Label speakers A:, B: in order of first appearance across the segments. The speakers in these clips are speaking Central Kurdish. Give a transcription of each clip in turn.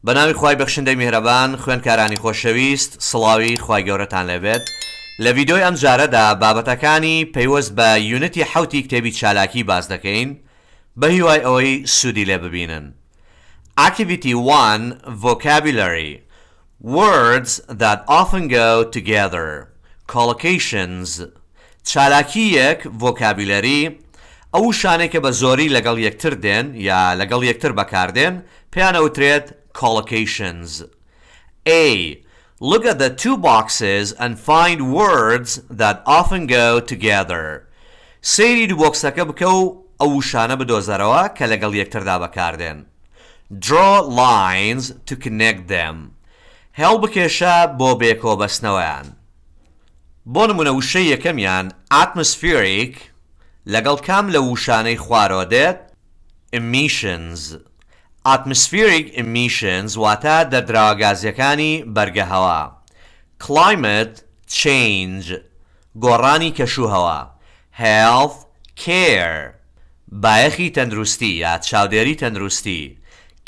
A: بەناوی خوای بەخشندەی میهرەبان خوێندکارانی خۆشەویست سڵاوی خوای گەورەتان لێبێت. لە ڤیدیۆی ئەم جارەدا بابەتەکانی پەیوەست بە یونیتی حوتی کتێبی چالاکی باز دەکەین بە هیوای ئەوەی سوودی لێ ببینن. Activity 1 Vocabulary Words that often go together Collocations چالاکی یەک Vocabulary ئەو شانێک کە بە زۆری لەگەڵ یەکتر دێن یا لەگەڵ یەکتر بەکاردێن پێیان ئەوترێت collocations. A. Look at the two boxes and find words that often go together. سەیری دوو بۆکسەکە بکە و ئەو شانە بدۆزەرەوە کە لەگەڵ یەکتردا بەکاردێن. Draw lines to connect them. هێڵ بکێشە بۆ بێکۆبەستنەوەیان. بۆ نمونە وشەی یەکەمیان atmospheric لەگەڵ کام لە وشانەی خوارەوە دێت emissions. Atmospheric emissions واتە دەردراوە گازیەکانی بەرگەهەوا. Climate change گۆڕانی کەشوهەوا. Health care بایەخی تەندروستی یا چاودێری تەندروستی.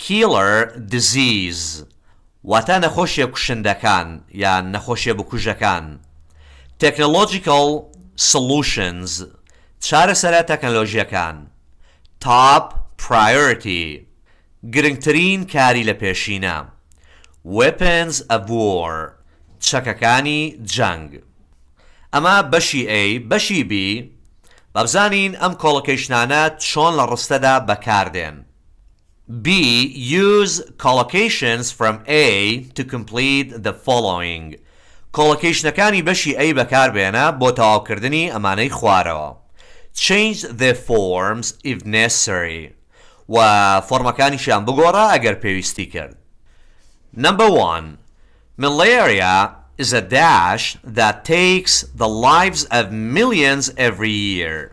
A: Killer disease واتە نەخۆشیە کوشندەکان یا نەخۆشیە بکوژەکان. Technological solutions چارەسەرە تەکنۆلۆژیەکان. Top priority گرنگترین کاری لە پێشینە. Weapons of war چەکەکانی جەنگ. ئەمە بەشی A. بەشی B بەبزانین ئەم کۆڵۆکیشنانە چۆن لە ڕستەدا بەکاردێن. B. Use collocations from A to complete the following. کۆڵۆکیشنەکانی بەشی A بەکاربێنە بۆ تەواوکردنی ئەمانەی خوارەوە. Change their forms if necessary. و فۆرمەکانیشیان بگۆڕە ئەگەر پێویستی کرد. Number 1. Malaria is a dash that takes the lives of millions every year.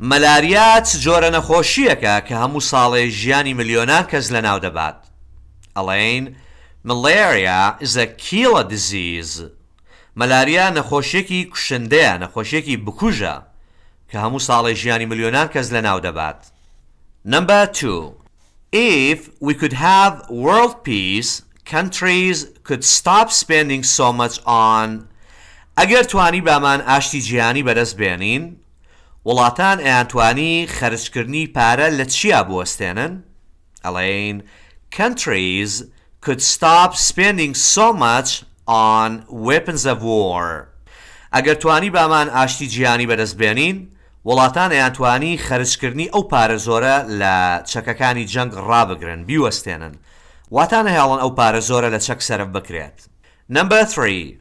A: مەلاریا چ جۆرە نەخۆشیەکە کە هەموو ساڵێ ژیانی ملیۆنان کەس لەناو دەبات. ئەڵێن Malaria is a killer disease. مەلاریا نەخۆشیەکی کوشندەیە، نەخۆشیەکی بکوژە کە هەموو ساڵێ ژیانی ملیۆنان کەس لەناو دەبات. Number 2. If we could have world peace, countries could stop spending so much on. ئەگەر توانی بامان ئاشتی جیهانی بەدەست بێنین، وڵاتان ئەیان توانی خەرجکردنی پارە لە چیا بوەستێنن؟ ئەڵێن countries could stop spending so much on weapons of war. ئەگەر توانی بامان ئاشتی جیهانی بەدەست بێنین، وڵاتان ئەیان توانی خەرجکردنی ئەو پارە زۆرە لە چەکەکانی جەنگ ڕابگرن بیوەستێنن واتانە هێڵن ئەو پارە زۆرە لە چەک سەرف بکرێت. Number 3.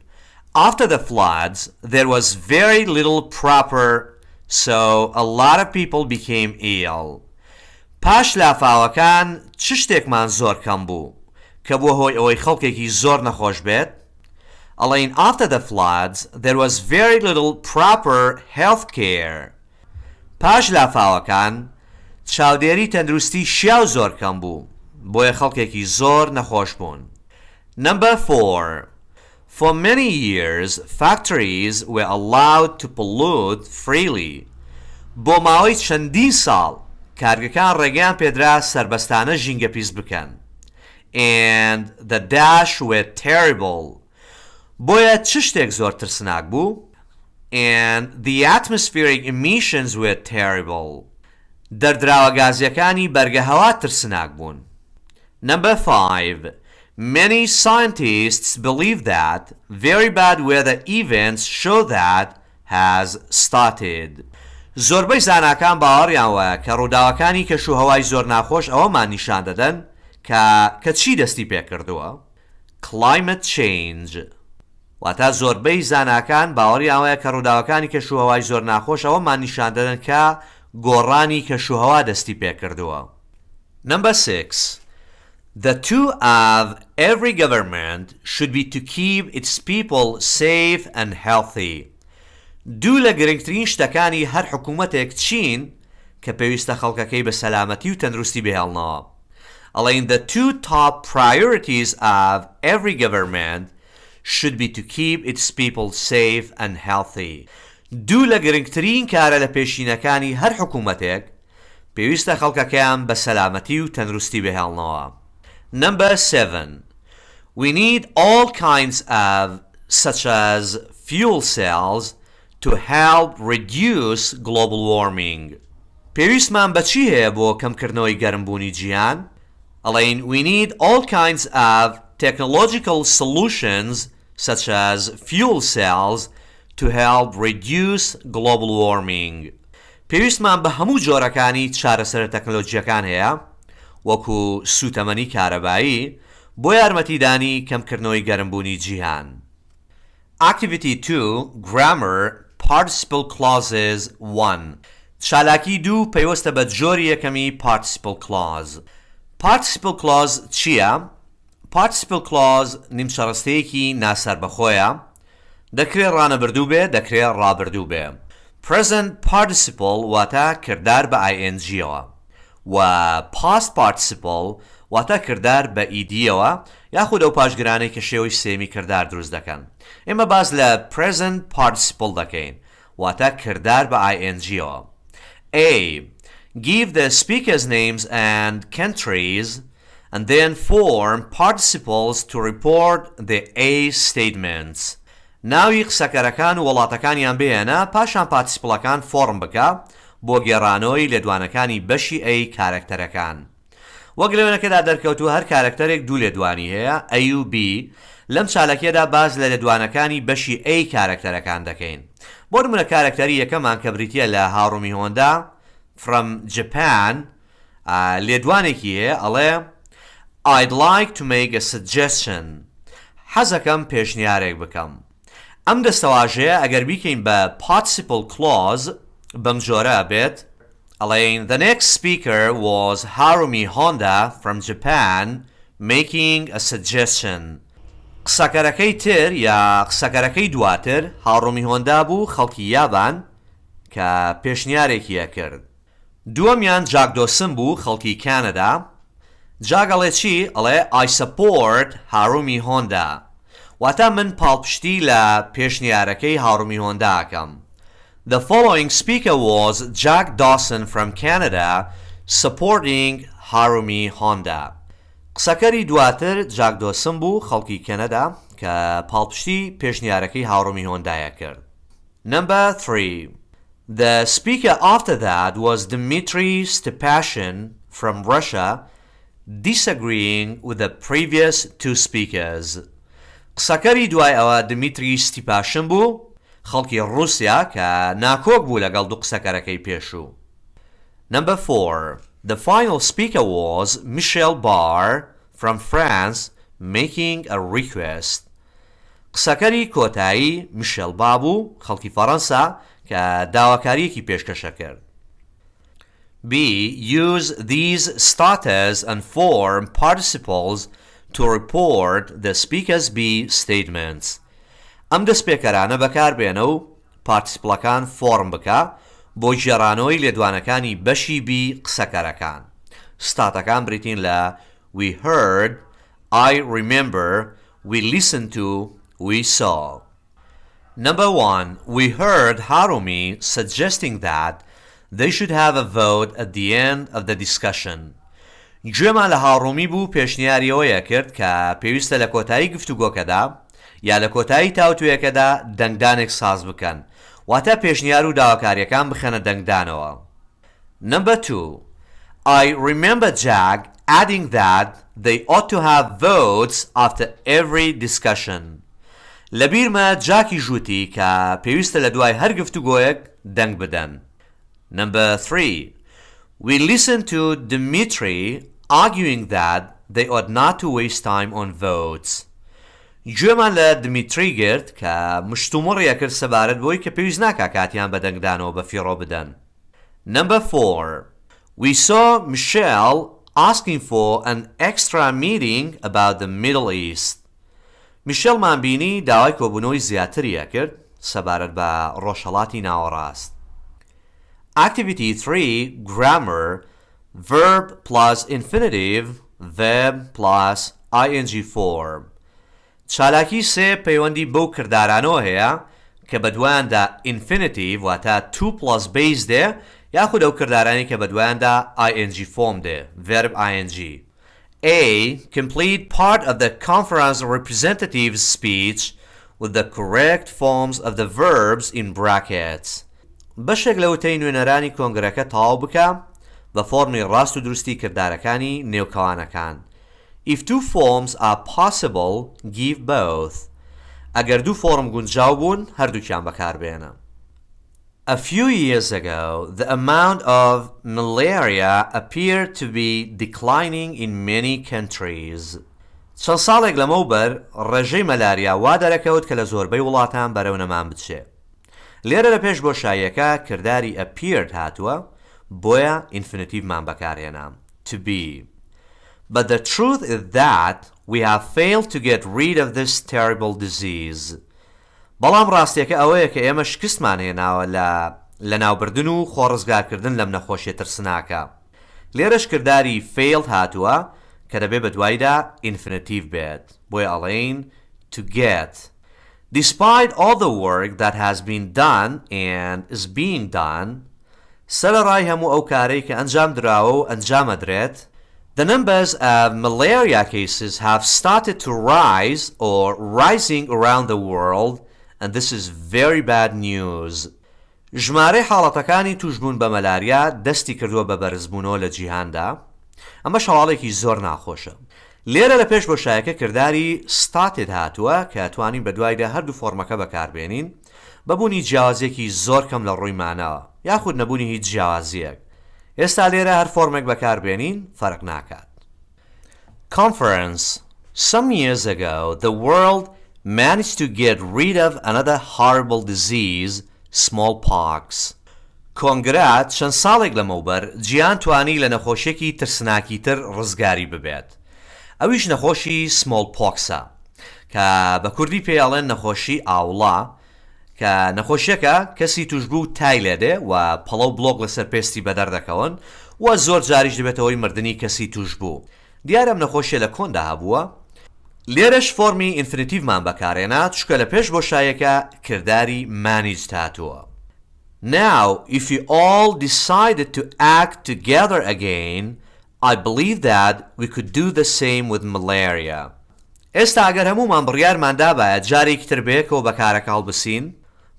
A: After the floods, there was very little proper, so a lot of people became ill. پاش لافاوەکان چ شتێکمان زۆر کەم بوو کە بووە هۆی ئەوەی خەڵکێکی زۆر نەخۆش بێت؟ ئەڵێن after the floods, there was very little proper health care. پاش لافاوەکان چاودێری تەندروستی شیاو زۆر کەم بوو بۆیە خەڵکێکی زۆر نەخۆش بوون. Number 4. For many years, factories were allowed to pollute freely. بۆ ماوەی چەندین ساڵ کارگەکان ڕێگەیان پێدرا سەربەستانە ژینگەپیس بکەن. And the dash were terrible. بۆیە چ شتێک زۆر ترسناک بوو؟ And the atmospheric emissions were terrible. دەردراوە گازیەکانی بەرگەهەوا ترسناک بوون. Number 5. Many scientists believe that very bad weather events show that has started. زۆربەی زاناکان باوەڕیان وایە کە ڕووداوەکانی کەشوهەوای زۆر ناخۆش ئەوەمان نیشان دەدەن کە چی دەستی پێکردووە؟ Climate change. واتە زۆربەی زاناکان باوەڕیان وایە کە ڕووداوەکانی کەشوهەوای زۆر ناخۆش ئەوەمان نیشان دەدەن کە گۆڕانی کەشوهەوا دەستی پێکردووە. Number 6. The two of every government should be to keep its people safe and healthy. دوو لە گرنگترین شتەکانی هەر حکوومەتێک چین کە پێویستە خەڵکەکەی بە سەلامەتی و تەندروستی بهێڵنەوە. ئەڵێن the two top priorities of every government should be to keep its people safe and healthy. دوو لە گرنگترین کارە لە پێشینەکانی هەر حکوومەتێک پێویستە خەڵکەکەیان بە سەلامەتی و تەندروستی بهێڵنەوە. Number 7. We need all kinds of, such as fuel cells, to help reduce global warming. پێویستمان بە چی هەیە بۆ کەمکردنەوەی گەرمبوونی جیهان؟ ئەڵێن we need all kinds of technological solutions such as fuel cells to help reduce global warming. پێویستمان بە هەموو جۆرەکانی چارەسەر تەکنۆلۆژیەکان هەیە وەکو سوتەمەنی کارەبایی بۆ یارمەتیدانی کەمکردنەوەی گەرمبوونی جیهان. Activity 2 Grammar Participle Clauses 1 چالاکی 2 پەیوەستە بە جۆری یەکەمی Participle Clause. Participle Clause چییە؟ Participle Clause نیمچەڕەستەیەکی ناسەربەخۆیە، دەکرێت ڕانەبردوو بێ، دەکرێت ڕابردوو بێ. Present Participle واتە کردار بە INGەوە و Past Participle واتە کردار بە EDەوە یاخود ئەو پاشگرانەی کە شێوەی سێمی کردار دروست دەکەن. ئێمە باز لە Present Participle دەکەین واتە کردار بە INGەوە. A. Give the speakers' names and countries and then form participles to report the A statements. ناوی قسەکەرەکان و وڵاتەکانیان بهێنە پاشان پارتیسپڵەکان فۆرم بکە بۆ گێڕانەوەی لێدوانەکانی بەشی A کارکتەرەکان. وەک لەوێنەکەدا دەرکەوتوو هەر کارکتەرێک دوو لێدوانی هەیە A و B. لەم چالەکێدا باز لە لێدوانەکانی بەشی A کارکتەرەکان دەکەین. بۆ نمونە کارکتەری یەکەمان کە بریتیە لە هاڕومی هۆندا from Japan لێدوانێکی هەیە ئەڵێ I'd like to make a suggestion. حەزەکەم پێشنیارێک بکەم. ئەم دەستەواژەیە ئەگەر بیکەین بە participle clause بەم جۆرە بێت ئەڵێن The next speaker was Harumi Honda from Japan making a suggestion. قسەکەرەکەی تر یا قسەکەرەکەی دواتر هاڕومی هۆندا بوو خەڵکی یابان کە پێشنیارێکیە کرد. دووەمیان جاک دۆسن بوو خەڵکی کانەدا. جاک ئەڵێ چی؟ ئەڵێ I support Harumi Honda. واتە من پاڵپشتی لە پێشنیارەکەی هاڕومی هۆندا ئەکەم. The following speaker was Jack Dawson from Canada supporting Harumi Honda. قسەکەری دواتر جاک دۆسن بوو خەڵکی کەنەدا کە پاڵپشتی پێشنیارەکەی هاڕومی هۆندایە کرد. Number 3. The speaker after that was Dmitry Stepashin from Russia disagreeing with the previous two speakers. قسەکەری دوای ئەوە دمیتری ستیپاشن بوو خەڵکی رووسیا کە ناکۆک بوو لەگەڵ دوو قسەکەرەکەی پێشوو. Number 4. The final speaker was Michel Barr from France making a request. قسەکەری کۆتایی میشێل با بوو خەڵکی فەڕەنسا کە داواکاریەکی پێشکەشە کرد. B. Use these starters and form participles to report the speaker's B statements. ئەم دەستپێکەرانە بەکاربێنە و پارتیسپڵەکان فۆرم بکە بۆ ژێڕانەوەی لێدوانەکانی بەشی B قسەکەرەکان. ستاتەکان بریتین لە We heard, I remember, we listened to, we saw. Number 1. We heard Harumi suggesting that they should have a vote at the end of the discussion. گوێمان لە هاڕومی بوو پێشنیاریەوەیە کرد کە پێویستە لە کۆتایی گفتوگۆکەدا یا لە کۆتایی تاوتوێکەدا دەنگدانێک ساز بکەن واتە پێشنیار و داواکاریەکان بخەنە دەنگدانەوە. Number 2. I remember Jack adding that they ought to have votes after every discussion. لەبیرمە جاکی ژووتی کە پێویستە لە دوای هەر گفتوگۆیەک دەنگ بدەن. Number 3. We listened to Dmitry arguing that they ought not to waste time on votes. گوێمان لە دمیتری گرت کە مشتومڕیە کرد سەبارەت بۆی کە پێویست ناکا کاتیان بە دەنگدانەوە بە فیڕۆ بدەن. Number 4. We saw Michelle asking for an extra meeting about the Middle East. میشێڵمان بینی داوای کۆبوونەوەی زیاتریە کرد سەبارەت بە ڕۆژهەڵاتی ناوەڕاست. Activity 3. Grammar Verb plus infinitive Verb plus ing form. چالاکی سێ پەیوەندی بەو کردارانەوە هەیە کە بەدوایاندا infinitive واتە to plus base دێ یاخود ئەو کردارانی کە بەدوایاندا ing form دێ Verb ing. A. Complete part of the conference representative's speech with the correct forms of the verbs in brackets. بەشێک لە وتەی نوێنەرانی کۆنگرەکە تەواو بکە بە فۆرمی ڕاست و دروستی کردارەکانی نێوکەوانەکان. If two forms are possible, give both. ئەگەر دوو فۆرم گونجاو بوون هەردووکیان بەکاربێنە. A few years ago, the amount of malaria appeared to be declining in many countries. چەند ساڵێک لەمەوبەر ڕێژەی مەلاریا وا دەرەکەوت کە لە زۆربەی وڵاتان بەرەو نەمان بچێ. لێرە لە پێش بۆشاییەکە کردداری appeared هاتووە بۆیە ئینفینیتیڤمان بەکارهێنام to be. But the truth is that we have failed to get rid of this terrible disease. بەڵام ڕاستیەکە ئەوەیە کە ئێمە شکستمان هێناوە لە ناوبردن و خۆڕزگارکردن لەم نەخۆشیە ترسناکە. لێرەش کردداری failed هاتووە کە دەبێ بە دوایدا ئینفینیتیڤ بێت بۆیە ئەڵێین to get. Despite all the work that has been done and is being done, سەرەڕای هەموو ئەو کارەی کە ئەنجام دراوە و ئەنجامەدرێت, the numbers of malaria cases have started to rise or rising around the world, and this is very bad news. ژمارەی حاڵەتەکانی توشبوون بە مەلاریا دەستی کردووە بە بەرزبوونەوە لە جیهاندا. ئەمە شەواڵێکی زۆر ناخۆشە. لێرە لە پێش بۆشایەکە کردداری started هاتووە کە توانین بە دوایدا هەردوو فۆرمەکە بەکاربێنین بەبوونی جیاوازیەکی زۆر کەم لە ڕووی مانەوە یاخود نەبوونی هیچ جیاوازیەک. ئێستا لێرە هەر فۆرمێک بەکاربێنین فەرق ناکات. Conference. Some years ago, the world managed to get rid of another horrible disease, smallpox. کۆنگرات چەند ساڵێک لەمەوبەر جیهان توانی لە نەخۆشیێکی ترسناکی تر ڕزگاری ببێت. ئەویش نەخۆشی smallpoxە کە بە کوردی پێیاڵێن نەخۆشی ئاوڵا کە نەخۆشیەکە کەسی توش بوو تای لێدێ و پەڵە و بڵۆک لەسەر پێستی بەدەردەکەون و زۆر جاریش دەبێتەوەی مردنی کەسی توش بوو. دیارەم نەخۆشیە لە کۆندا هەبووە. لێرەش فۆرمی ئینفینیتیڤمان بەکارهێنات چکە لە پێش بۆشایەکە کردداری managed هاتووە. Now, if you all decided to act together again, I believe that we could do the same with malaria. ئێستا ئەگەر هەمومان بڕیارماندا بایە جارێکی تر بێکەوە بەکارەکە هەڵبسین،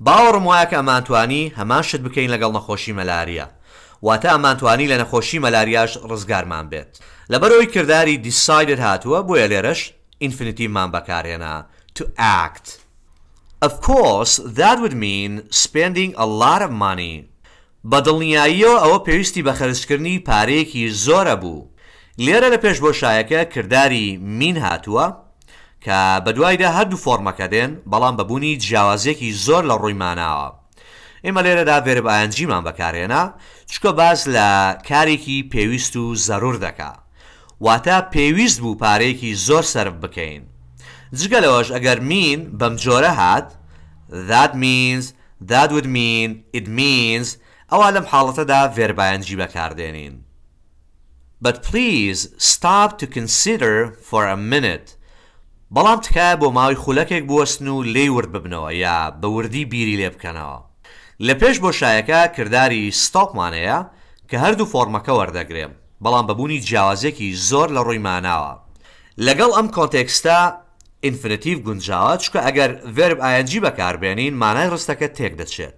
A: باوەڕم وایە کە ئەمانتوانی هەمان شت بکەین لەگەڵ نەخۆشی مەلاریا. واتە ئەمانتوانی لە نەخۆشی مەلاریاش ڕزگارمان بێت. لەبەرەوەی کردداری decided هاتووە بۆیە لێرەش ئینفینیتیڤمان بەکارهێنا to act. Of course, that would mean spending a lot of money. بەدڵنیاییەوە ئەوە پێویستی بە خەرجکردنی پارەیەکی زۆرە بوو. لێرە لە پێش بۆشایەکە کردداری mean هاتووە کە بە دوایدا هەردوو فۆرمەکە دێن بەڵام بەبوونی جیاوازیەکی زۆر لە ڕووی ماناوە. ئێمە لێرەدا verb ing-مان بەکارهێنا چکە باز لە کارێکی پێویست و زەرور دەکا. واتە پێویست بوو پارەیەکی زۆر سەرف بکەین. جگەلەوەش ئەگەر mean بەم جۆرە هات that means, that would mean, it means ئەوە لەم حاڵەتەدا verb ing بەکاردێنین. But please stop to consider for a minute. بەڵام تکایە بۆ ماوەی خولەکێک بوەستن و لێی ورد ببنەوە یا بە وردی بیری لێ بکەنەوە. لە پێش بۆشایەکە کردداری stopمانەیە کە هەردوو فۆرمەکە وەردەگرێم بەڵام بەبوونی جیاوازێکی زۆر لە ڕووی ماناوە. لەگەڵ ئەم کۆنتێکستە ئینفینیتیڤ گونجاوە چکە ئەگەر verb ing بەکاربێنین مانای ڕستەکە تێک دەچێت.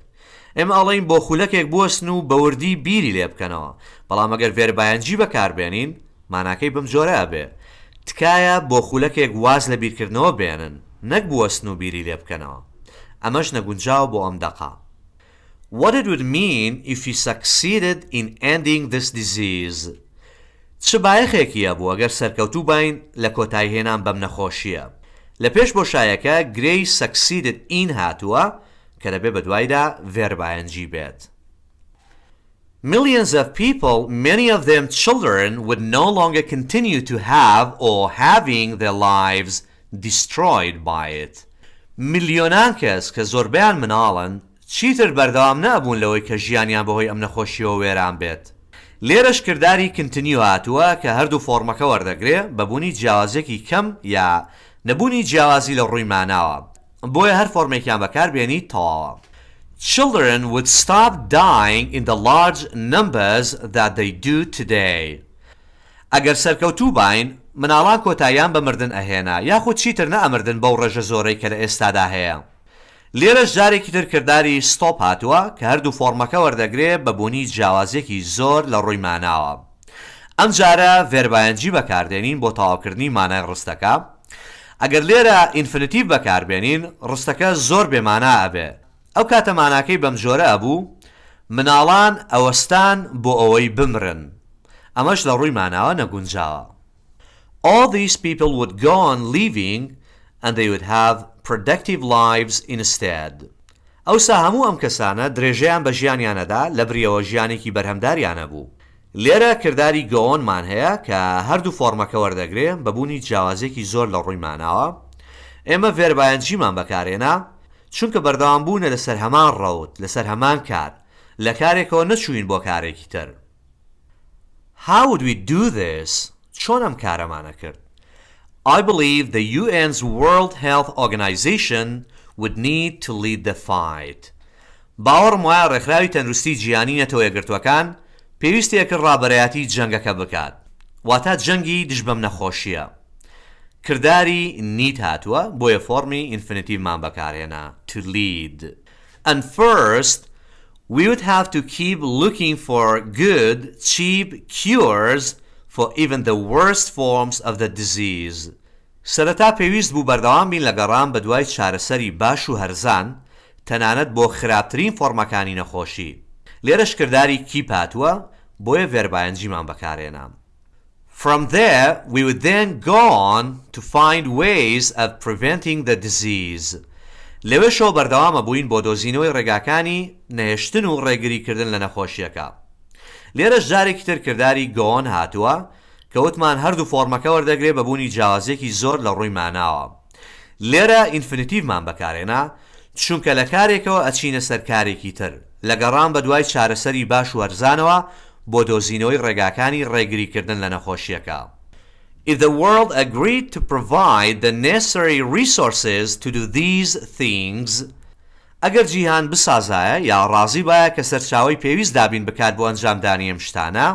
A: ئێمە ئەڵێین بۆ خولەکێک بوەستن و بە وردی بیری لێ بکەنەوە بەڵام ئەگەر verb ing بەکاربێنین ماناکەی بەم جۆرە ئەبێ تکایە بۆ خولەکێک واز لە بیرکردنەوە بێنن نەک بوەستن و بیری لێ بکەنەوە. ئەمەش نەگونجاو بۆ ئەم دەقا. What it would mean if you succeeded in ending this disease. چ بایەخێکیە بوو ئەگەر سەرکەوتوو باین لە کۆتایهێنان بەم نەخۆشیە. لە پێش بۆشایەکە گرەی succeeded in هاتووە کە دەبێ بە دوایدا verb ing بێت. Millions of people, many of them children, would no longer continue to have or having their lives destroyed by it. ملیۆنان کەس کە زۆربیان مناڵن چیتر بەردەوام نابوون لەوەی کە ژیانیان بەهۆی ئەم نەخۆشیەوە وێران بێت. لێرەش کردداری continue هاتووە کە هەردوو فۆرمەکە وەردەگرێ بەبوونی جیاوازێکی کەم یا نەبوونی جیاوازی لە ڕووی ماناوە. بۆیە هەر فۆرمێکیان بەکاربێنی تەواوە. Children would stop dying in the large numbers that they do today. ئەگەر سەرکەوتوو باین مناڵان کۆتاییان بە مردن ئەهێنا یاخود چیتر نەئەمردن بەو ڕێژە زۆرەی کە لە ئێستادا هەیە. لێرەش جارێکی تر کردداری ستۆپ هاتووە کە هەردوو فۆرمەکە وەردەگرێت بە بوونی جیاوازیەکی زۆر لە ڕووی ماناوە. ئەم جارە ڤێربایەنجی بەکاردێنین بۆ تەواوکردنی مانای ڕستەکە. ئەگەر لێرە ئینفینیتیڤ بەکاربێنین ڕستەکە زۆر بێمانا ئەبێ. ئەو کاتە ماناکەی بەم جۆرە ئەبوو مناڵان ئەوەستان بۆ ئەوەی بمرن. ئەمەش لە ڕووی ماناوە نەگونجاوە. All these people would go on living and they would have productive lives instead. ئەوسا هەموو ئەم کەسانە درێژەیان بە ژیانیانەدا لە بریەوە ژیانێکی بەرهەمداریانە بوو. لێرە کردداری گۆنمان هەیە کە هەردوو فۆرمەکە وەردەگرێت بە بوونی جیاوازێکی زۆر لە ڕووی ماناوە. ئێمە ڤێربایەنجیمان بەکارێنا چونکە بەردەوام بوونە لەسەر هەمان ڕەوت لەسەر هەمان کار لە کارێکەوە نەچوین بۆ کارێکی تر. How would we do this? چۆن ئەم کارەمانە کرد؟ I believe the UN's World Health Organization would need to lead the fight. باوەڕم وایە ڕێکخراوی تەندروستی جیهانی نەتەوە یەکگرتووەکان پێویستێکە ڕابەرایەتی جەنگەکە بکات. واتە جەنگی دژ بەم نەخۆشیە. کردداری نیت هاتووە بۆیە فۆرمی ئینفینیتیڤمان بەکارهێنا to lead. And first, we would have to keep looking for good, cheap cures for even the worst forms of the disease. سەرەتا پێویست بوو بەردەوام بین لە گەڕان بە دوای چارەسەری باش و هەرزان تەنانەت بۆ خراپترین فۆرمەکانی نەخۆشی. لێرەش کردداری کیپ هاتووە بۆیە ڤێربایەنجیمان بەکارهێنام. From there, we would then go on to find ways of preventing the disease. لەوێشەوە بەردەوامە بووین بۆ دۆزینەوەی ڕێگاکانی نەهێشتن و ڕێگریکردن لە نەخۆشیەکە. لێرەش جارێکی تر کردداری گۆن هاتووە کە وتمان هەردوو فۆرمەکە وەردەگرێت بە بوونی جیاوازێکی زۆر لە ڕووی ماناوە. لێرە ئینفینیتیڤمان بەکارهێنا چونکە لە کارێکەوە ئەچینە سەر کارێکی تر لە گەڕان بە دوای چارەسەری باش و هەرزانەوە بۆ دۆزینەوەی ڕێگاکانی ڕێگریکردن لە نەخۆشیەکە. If the world agreed to provide the necessary resources to do these things, ئەگەر جیهان بسازایە یا ڕازی بایە کە سەرچاوەی پێویست دابین بکات بۆ ئەنجامدانی ئەم شتانە،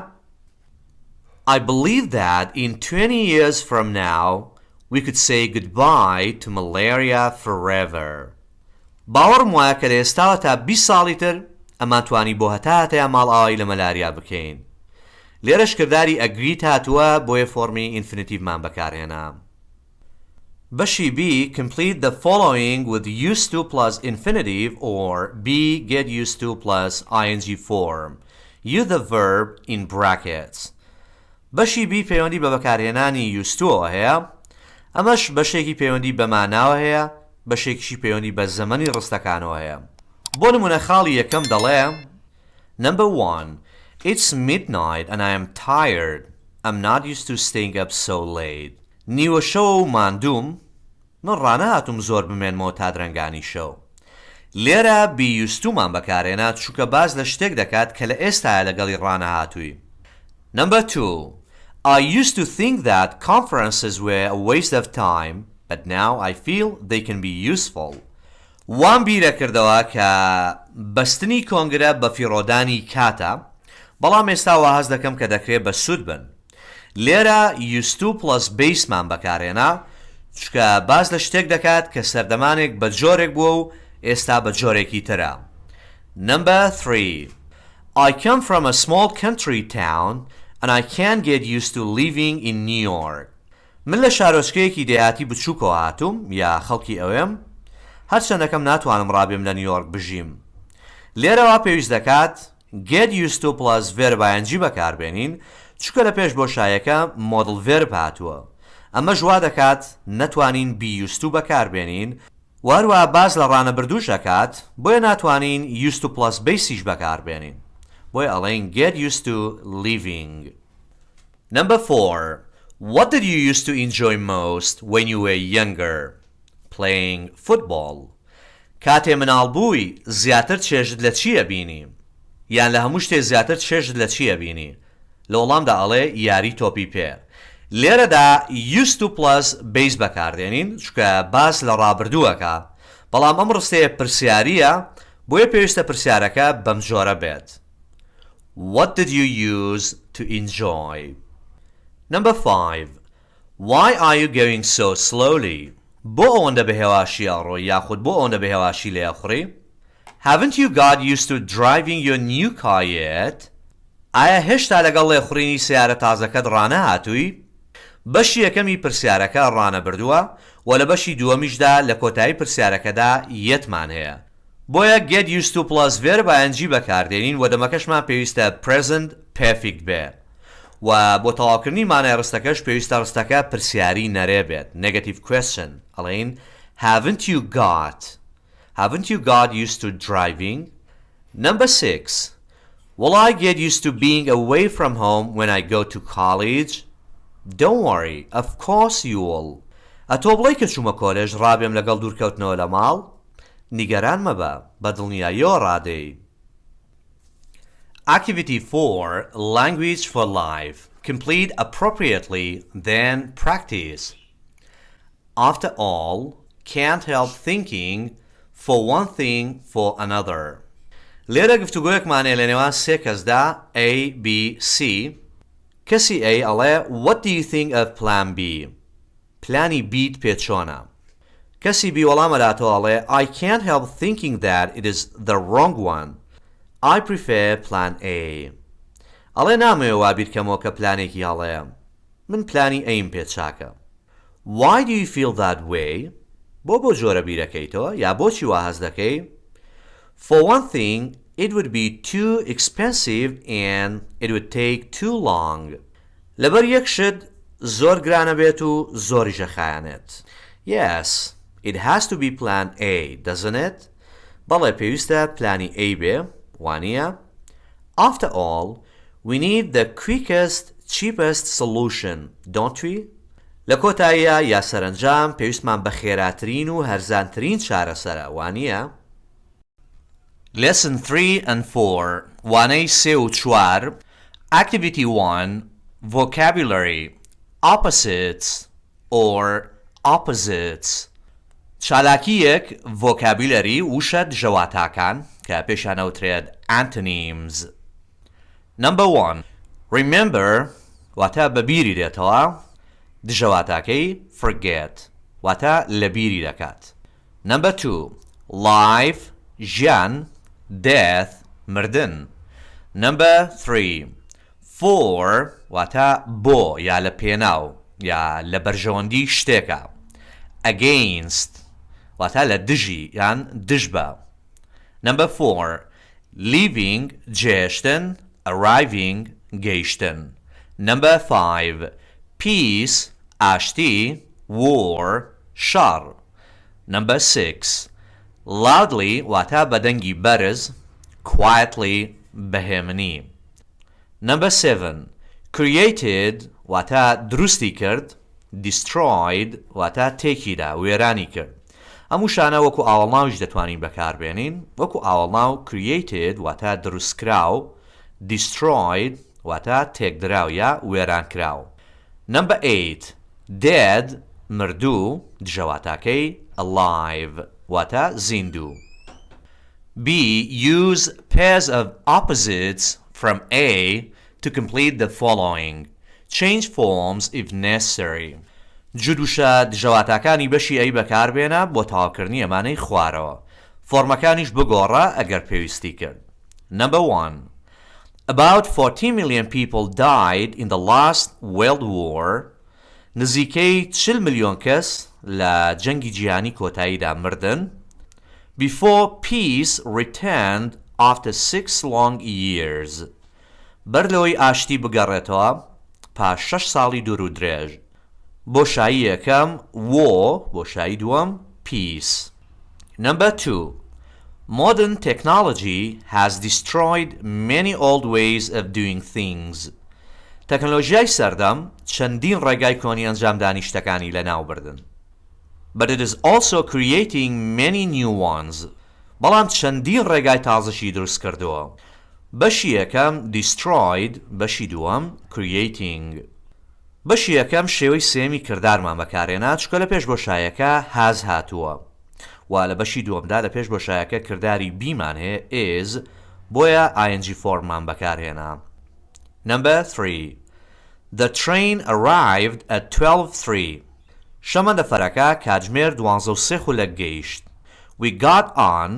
A: I believe that in 20 years from now, we could say goodbye to malaria forever. باوەڕم وایە کە لە ئێستاوە تا 20 ساڵی تر ئەمان توانی بۆ هەتایە ماڵئاوایی لە مەلاریا بکەین. لێرەش کردداری ئەگریت هاتووە بۆیە فۆرمی ئینفینیتیڤمان بەکارهێنا. بەشی B, complete the following with used to plus infinitive or B, get used to plus ing form. Use the verb in brackets. بەشی B پەیوەندی بە بەکارهێنانی used to هەیە. ئەمەش بەشێکی پەیوەندی بە ماناوە هەیە بەشێکیشی پەیوەندی بە زەمەنی ڕستەکانەوە هەیە. بۆ نمونە خاڵی یەکەم دەڵێ Number 1. It's midnight and I am tired. I'm not used to staying up so late. نیوە شەو و ماندوم من ڕانەهاتوم زۆر بمێنمەوە تا درەنگانی شەو. لێرە بیوستومان بەکارهێنا چونکە باز لە شتێک دەکات کە لە ئێستایە لەگەڵی ڕانەهاتووی. Number 2. I used to think that conferences were a waste of time, but now I feel they can be useful. وان بیرە کردەوە کە بەستنی کۆنگرە بە فیڕۆدانی کاتە، بەڵام ئێستا وەهەز دەکەم کە دەکرێت بە سوود بن. لێرە used to plus baseمان بەکارهێنا چونکە باز لە شتێک دەکات کە سەردەمانێک بە جۆرێک بووە و ئێستا بە جۆرێکی ترە. Number 3. I come from a small country town and I can't get used to living in New York. من لە شارۆچکەیەکی دێهاتی بچووکەوە هاتووم یا خەڵکی ئەوێم هەرچەندەکەم ناتوانم ڕابێم لە نیویۆرک بژیم. لێرەوە پێویست دەکات get used to plus ڤێربایەنجی بەکاربێنین چونکە لە پێش بۆشایەکە مۆدڵ ڤێرب هاتووە. ئەمە ژوا دەکات نەتوانین be used to بەکاربێنین وهروە باز لە ڕانەبردووش دەکات بۆیە ناتوانین used to plus baseیش بەکاربێنین. بۆیە ئەڵێن get used to living. Number 4. What did you used to enjoy most when you were younger? Playing football. کاتێ مناڵ بووی زیاتر چێژت لە چیە بینی؟ یان لە هەموو شتێ زیاتر چێژت لە چیە بینی؟ لە وەڵامدا ئەڵێ یاری تۆپی پێ. لێرەدا used to plus base بەکاردێنین چونکە باس لە ڕابردووەکە بەڵام ئەم ڕستەیە پرسیاریە بۆیە پێویستە پرسیارەکە بەم جۆرە بێت. What did you use to enjoy? Number 5. Why are you going so slowly? بۆ ئەوەندە بەهێواشی ئەڕۆی یاخود بۆ ئەوەندە بەهێواشی لێخڕی؟ Haven't you got used to driving your new car yet? ئایا هێشتا لەگەڵ لێخوڕینی سیارە تازەکەت ڕانەهاتووی؟ بەشی یەکەمی پرسیارەکە ڕانەبردووە و لە بەشی دووەمیشدا لە کۆتایی پرسیارەکەدا یەتمان هەیە. بۆیە get used to plus verb ing بەکاردێنین و دەمەکەشمان پێویستە present perfect بێ. و بۆ تەواوکردنی مانای ڕستەکەش پێویستە ڕستەکە پرسیاری نەرێ بێت. Negative question. ئەڵێین Haven't you got used to driving? Number 6. Will I get used to being away from home when I go to college? Don't worry, of course you will. ئەتۆ بڵێ کە چوومە کۆلێژ ڕابێم لەگەڵ دوورکەوتنەوە لە ماڵ؟ نیگەران مەبە، بەدڵنیاییەوە ڕادەی. Activity 4. Language for life. Complete appropriately, then practice. After all, can't help thinking for one thing for another. لێرە گفتوگۆیەکمانێ لە نێوان سێ کەسدا A, B, C. کەسی A ئەڵێ What do you think of plan B? پلانی بیت پێ چۆنە؟ کەسی B وەڵامەداتەوە ئەڵێ I can't help thinking that it is the wrong one. I prefer plan A. ئەڵێ نامەوێت وا بیرکەمەوە کە پلانێکی هەڵەیە. من پلانی ئەیم پێ چاکە. Why do you feel that way? بۆ جۆرە بیرەکەیتەوە یا بۆچی وا هەز دەکەی؟ For one thing, it would be too expensive and it would take too long. لەبەر یەک شت زۆر گرانە بێت و زۆریشە خایەنێت. Yes, it has to be plan A, doesn't it? بەڵێ پێویستە پلانی A بێ، وانییە؟ After all, we need the quickest, cheapest solution, don't we? لە کۆتاییە یا سەرنجام پێویستمان بە خێراترین و هەرزانترین چارەسەرە، وانییە؟ Lesson 3 and 4. وانەی 3 و 4. Activity 1. Vocabulary. Opposites or opposites. چالاکیەک vocabulary وشە دژەواتاکان کە پێشانەوترێت antonyms. Number 1. Remember واتە بەبیری دێتەوە. دژەواتاکەی forget واتە لەبیری دەکات. Number 2. Life ژیان death مردن. Number 3. For واتە بۆ یا لە پێناو یا لە بەرژەوەندی شتێکە. Against واتە لە دژی یان دژ بە. Number 4. Leaving جێشتن arriving گەیشتن. Number 5. Peace ئاشتی war شەڕ. Number 6. Loudly واتە بەدەنگی بەرز quietly بەهێمنی. Number 7. Created واتە دروستی کرد destroyed واتە تێکیدا وێرانی کرد. ئەموو شانە وەکو ئاوەڵناویش دەتوانین بەکاربێنین وەکو ئاوەڵناو created واتە دروستکراو destroyed واتە تێکدراو یا وێرانکراو. Number 8. Dead مردوو دژەواتاکەی alive واتە زیندوو. B. Use pairs of opposites from A to complete the following. Change forms if necessary. جودوشە دژەواتاکانی بەشی ئەی بەکاربێنە بۆ تەواوکردنی ئەمانەی خوارەوە. فۆرمەکانیش بگۆڕە ئەگەر پێویستی کرد. Number 1. About 40 million people died in the last World War. نزیکەی 40 ملیۆن کەس لە جەنگی جیهانی کۆتاییدا مردن. Before peace returned after 6 long years. بەرلەوەی ئاشتی بگەڕێتەوە پاش 6 ساڵی دوور و درێژ. بۆشایی یەکەم war بۆشایی دووەم peace. Number 2. Modern technology has destroyed many old ways of doing things. تەکنۆلۆژیای سەردەم چەندین ڕێگای کۆنی ئەنجامدانی شتەکانی لەناو بردن. But it is also creating many new ones. بەڵام چەندین ڕێگای تازەشی دروست کردووە. بەشی یەکەم destroyed بەشی دووەم creating. بەشی یەکەم شێوەی سێمی کردارمان بەکارهێنا چکە لە پێش بۆشایەکە has هاتووە و لە بەشی دووەمدا لە پێش بۆشایەکە کرداری بیمان هەیە is بۆیە ing فۆرممان بەکارهێنا. Number 3. The train arrived at 12:03. شەمە دەفەرەکە کاتژمێر 12:03 گەیشت. We got on,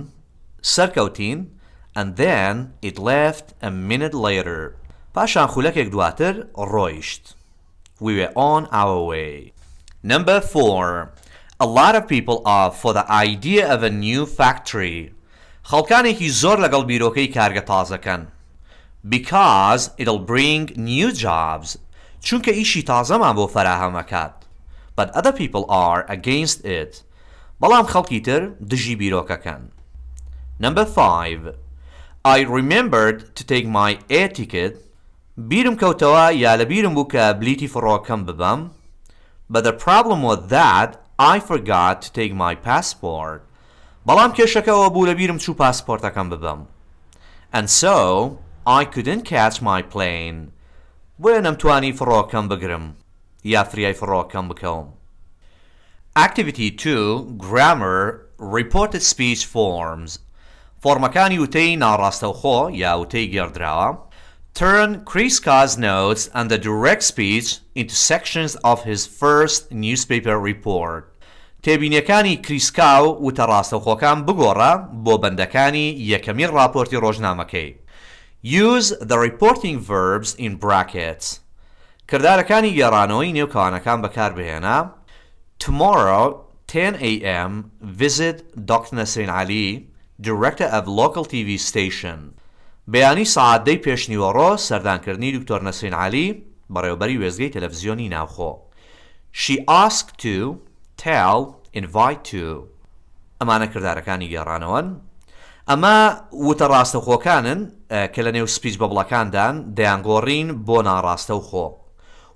A: سەرکەوتین, and then it left a minute later. پاشان خولەکێک دواتر ڕۆیشت. We were on our way. Number 4. A lot of people are for the idea of a new factory. خەڵکانێکی زۆر لەگەڵ بیرۆکەی کارگە تازەکەن. Because it'll bring new jobs. چونکە ئیشی تازەمان بۆ فەراهەمەکات. But other people are against it. بەڵام خەڵکی تر دژی بیرۆکەکەن. Number 5. I remembered to take my air ticket. بیرم کەوتەوە یا لە بیرم بوو کە بلیتی فڕۆکەم ببەم. But the problem was that I forgot to take my passport. بەڵام کێشەکەەوە بوو لە بیرم چوو پاسپۆرتەکەم ببەم. And so I couldn't catch my plane. بۆیە نەمتوانی فڕۆکەم بگرم یا فریای فڕۆکەم بکەوم. Activity 2. Grammar. Reported speech forms. فۆرمەکانی وتەی ناڕاستەوخۆ یا وتەی گێڕدراوە. Turn Kriska's notes on the direct speech into sections of his first newspaper report. تێبینیەکانی کریسکا و وتە ڕاستەوخۆکان بگۆڕە بۆ بەندەکانی یەکەمی راپۆرتی ڕۆژنامەکەی. Use the reporting verbs in brackets. کردارەکانی گێڕانەوەی نێوکەوانەکان بەکاربهێنە. Tomorrow, 10 a.m., visit Dr. Nasrin Ali, director of local TV station. بەیانی سەعات 10 پێشنیوەڕۆ سەردانکردنی دکتۆر نەسرین عەلی بەڕێوەبەری وێزگەی تەلەڤیزیۆنی ناوخۆ. She asked to, tell, invite to. ئەمانە کردارەکانی گێڕانەوەن. ئەمە وتە ڕاستەوخۆکانن کە لە نێو سپیچ بەبڵەکاندان دەیانگۆڕین بۆ ناڕاستەوخۆ.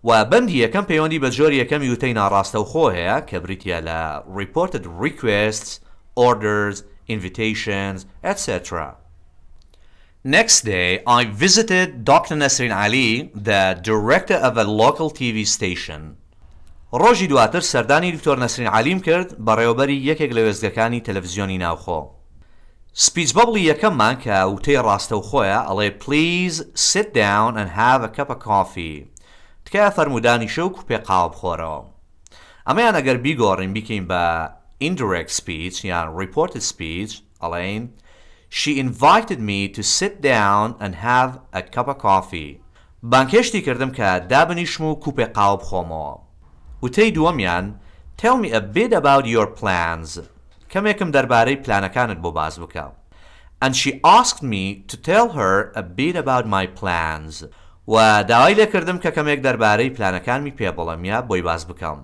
A: و بەندی یەکەم پەیوەندی بە جۆری یەکەمی وتەی ناڕاستەوخۆ هەیە کە بریتیە لە reported requests, orders, invitations, etc. Next day, I visited Dr. Nasrin Ali, the director of a local TV station. ڕۆژی دواتر سەردانی دکتۆر نەسرین عەلیم کرد بەڕێوەبەری یەکێک لە وێستگەکانی تەلەڤیزیۆنی ناوخۆ. سپیچ بەبڵی یەکەممان کە وتەی ڕاستەوخۆیە ئەڵێ please sit down and have a cup of coffee. تکایە فەرمودانی شە و کوپێ قاوە بخۆرەوە. ئەمەیان ئەگەر بیگۆڕین بیکەین بە indirect speech یان reported speech ئەڵێین She invited me to sit down and have a cup of coffee. بانکێشتی کردم کە دابنیشم و کوپێ قاوە بخۆمەوە. وتەی دووەمیان Tell me a bit about your plans. کەمێکم دەربارەی پلانەکانت بۆ باز بکە. And she asked me to tell her a bit about my plans. و داوای لێ کردم کە کەمێک دەربارەی پلانەکانمی پێ بڵێم یا بۆی باز بکەم.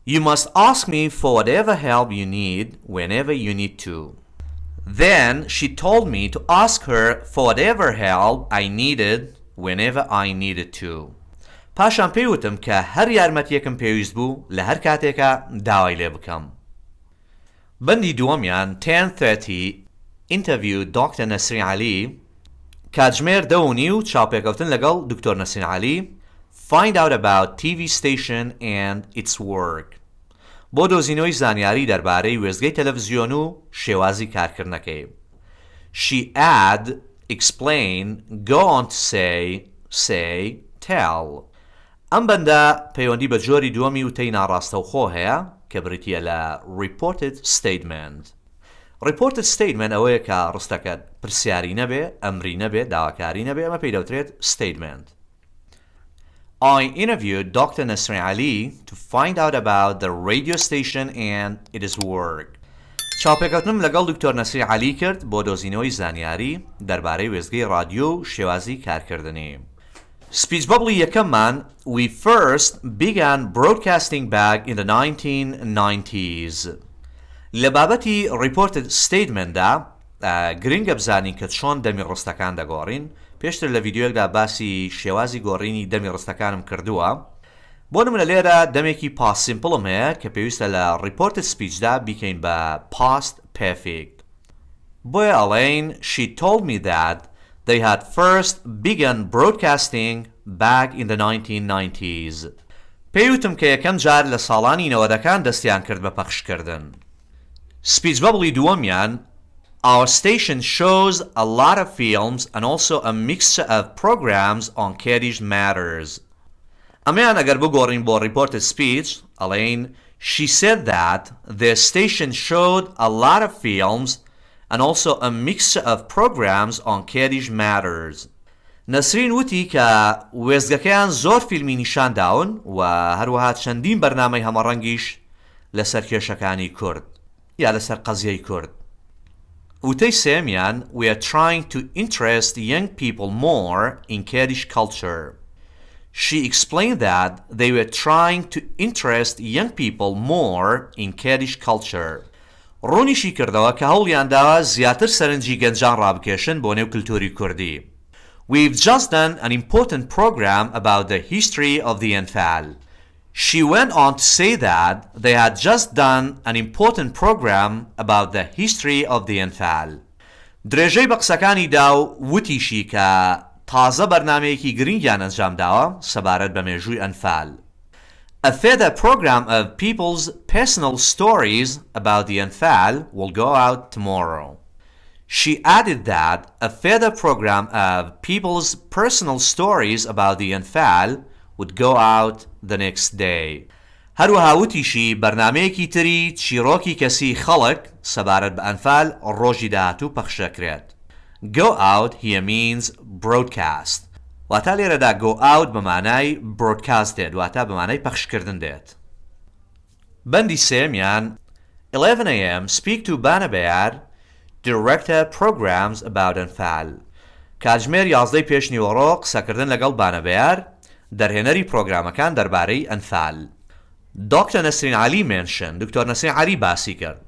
A: You must ask me for whatever help you need whenever you need to. Then she told me to ask her for whatever help I needed whenever I needed to. پاشان پێیوتم کە هەر یارمەتیەکم پێویست بوو لە هەر کاتێکە داوای لێ بکەم. بەندی دووەمیان 10:30 Interview Dr. Nasrin Ali. کاتژمێر 10:30 و چاوپێکەوتن لەگەڵ دکتۆر نەسرین عەلی. Find out about TV station and its work. بۆ دۆزینەوەی زانیاری دەربارەی وێزگەی تەلەڤیزیۆن و شێوازی کارکردنەکەی. She add, explain, go on to say, tell. ئەم بەندە پەیوەندی بە جۆری دووەمی وتەی ناڕاستەوخۆ هەیە کە بریتیە لە reported statement. reported statement ئەوەیە کە ڕستەکەت پرسیاری نەبێ، ئەمری نەبێ، داواکاری نەبێ، ئەمە پێی دەوترێت statement. I interviewed Dr. Nasrin Ali to find out about the radio station and its work. چاوپێکەوتنم لەگەڵ دکتۆر نەسرین عەلی کرد بۆ دۆزینەوەی زانیاری دەربارەی وێزگەی رادیۆ و شێوازی کارکردنی. سپیچ بەبڵی یەکەممان We first began broadcasting back in the 1990s. لە بابەتی reported statementدا گرنگە بزانین کە چۆن دەمی ڕستەکان دەگۆڕین. پێشتر لە ڤیدیۆیەکدا باسی شێوازی گۆڕینی دەمی ڕستەکانم کردووە. بۆ نمونە لێرە دەمێکی past simpleم هەیە کە پێویستە لە reported speechدا بیکەین بە past perfect. بۆیە ئەڵێین She told me that they had first begun broadcasting back in the 1990s. پێیوتم کە یەکەم جار لە ساڵانی 90ەکان دەستیان کرد بە پەخشکردن. سپیچ بەبڵی دووەمیان Our station shows a lot of films and also a mixture of programs on Kurdish matters. ئەمەیان ئەگەر بگۆڕین بۆ report speech ئەڵێین she said that the station showed a lot of films and also a mixture of programs on Kurdish matters. نەسرین وتی کە وێستگەکەیان زۆر فیلمی نیشان داون و هەروەها چەندین بەرنامەی هەمەڕەنگیش لەسەر کێشەکانی کورد یا لەسەر قەزیەی کورد. وتەی سێمیان we are trying to interest young people more in Kurdish culture. She explained that they were trying to interest young people more in Kurdish culture. ڕوونیشی کردەوە کە هەوڵیان داوە زیاتر سەرنجی گەنجان ڕابکێشن بۆ نێو کلتوری کوردی. We've just done an important program about the history of the Anfal. She went on to say that they had just done an important program about the history of the Anfal. درێژەی بە قسەکانی دا و وتیشی کە تازە بەرنامەیەکی گرنگیان ئەنجام داوە سەبارەت بە مێژووی ئەنفال. A further program of people's personal stories about the Anfal will go out tomorrow. She added that a further program of people's personal stories about the Anfal would go out the next day. هەروەها وتیشی بەرنامەیەکی تری چیرۆکی کەسی خەڵک سەبارەت بە ئەنفال ڕۆژی داهاتوو پەخشەکرێت. Go out here means broadcast. واتە لێرەدا go out بەمانای broadcast دێت واتە بەمانای پەخشکردن دێت. بەندی سێمیان 11 a.m. speak to Banabeyar Director Programs about Anfal. کاتژمێر 11 پێش نیوەڕۆ قسەکردن لەگەڵ بانەبەیار دەرهێنەری پرۆگرامەکان دەربارەی ئەنفال. Dr. Nasrin Ali mentioned دکتۆر نەسرین عەلی باسی کرد.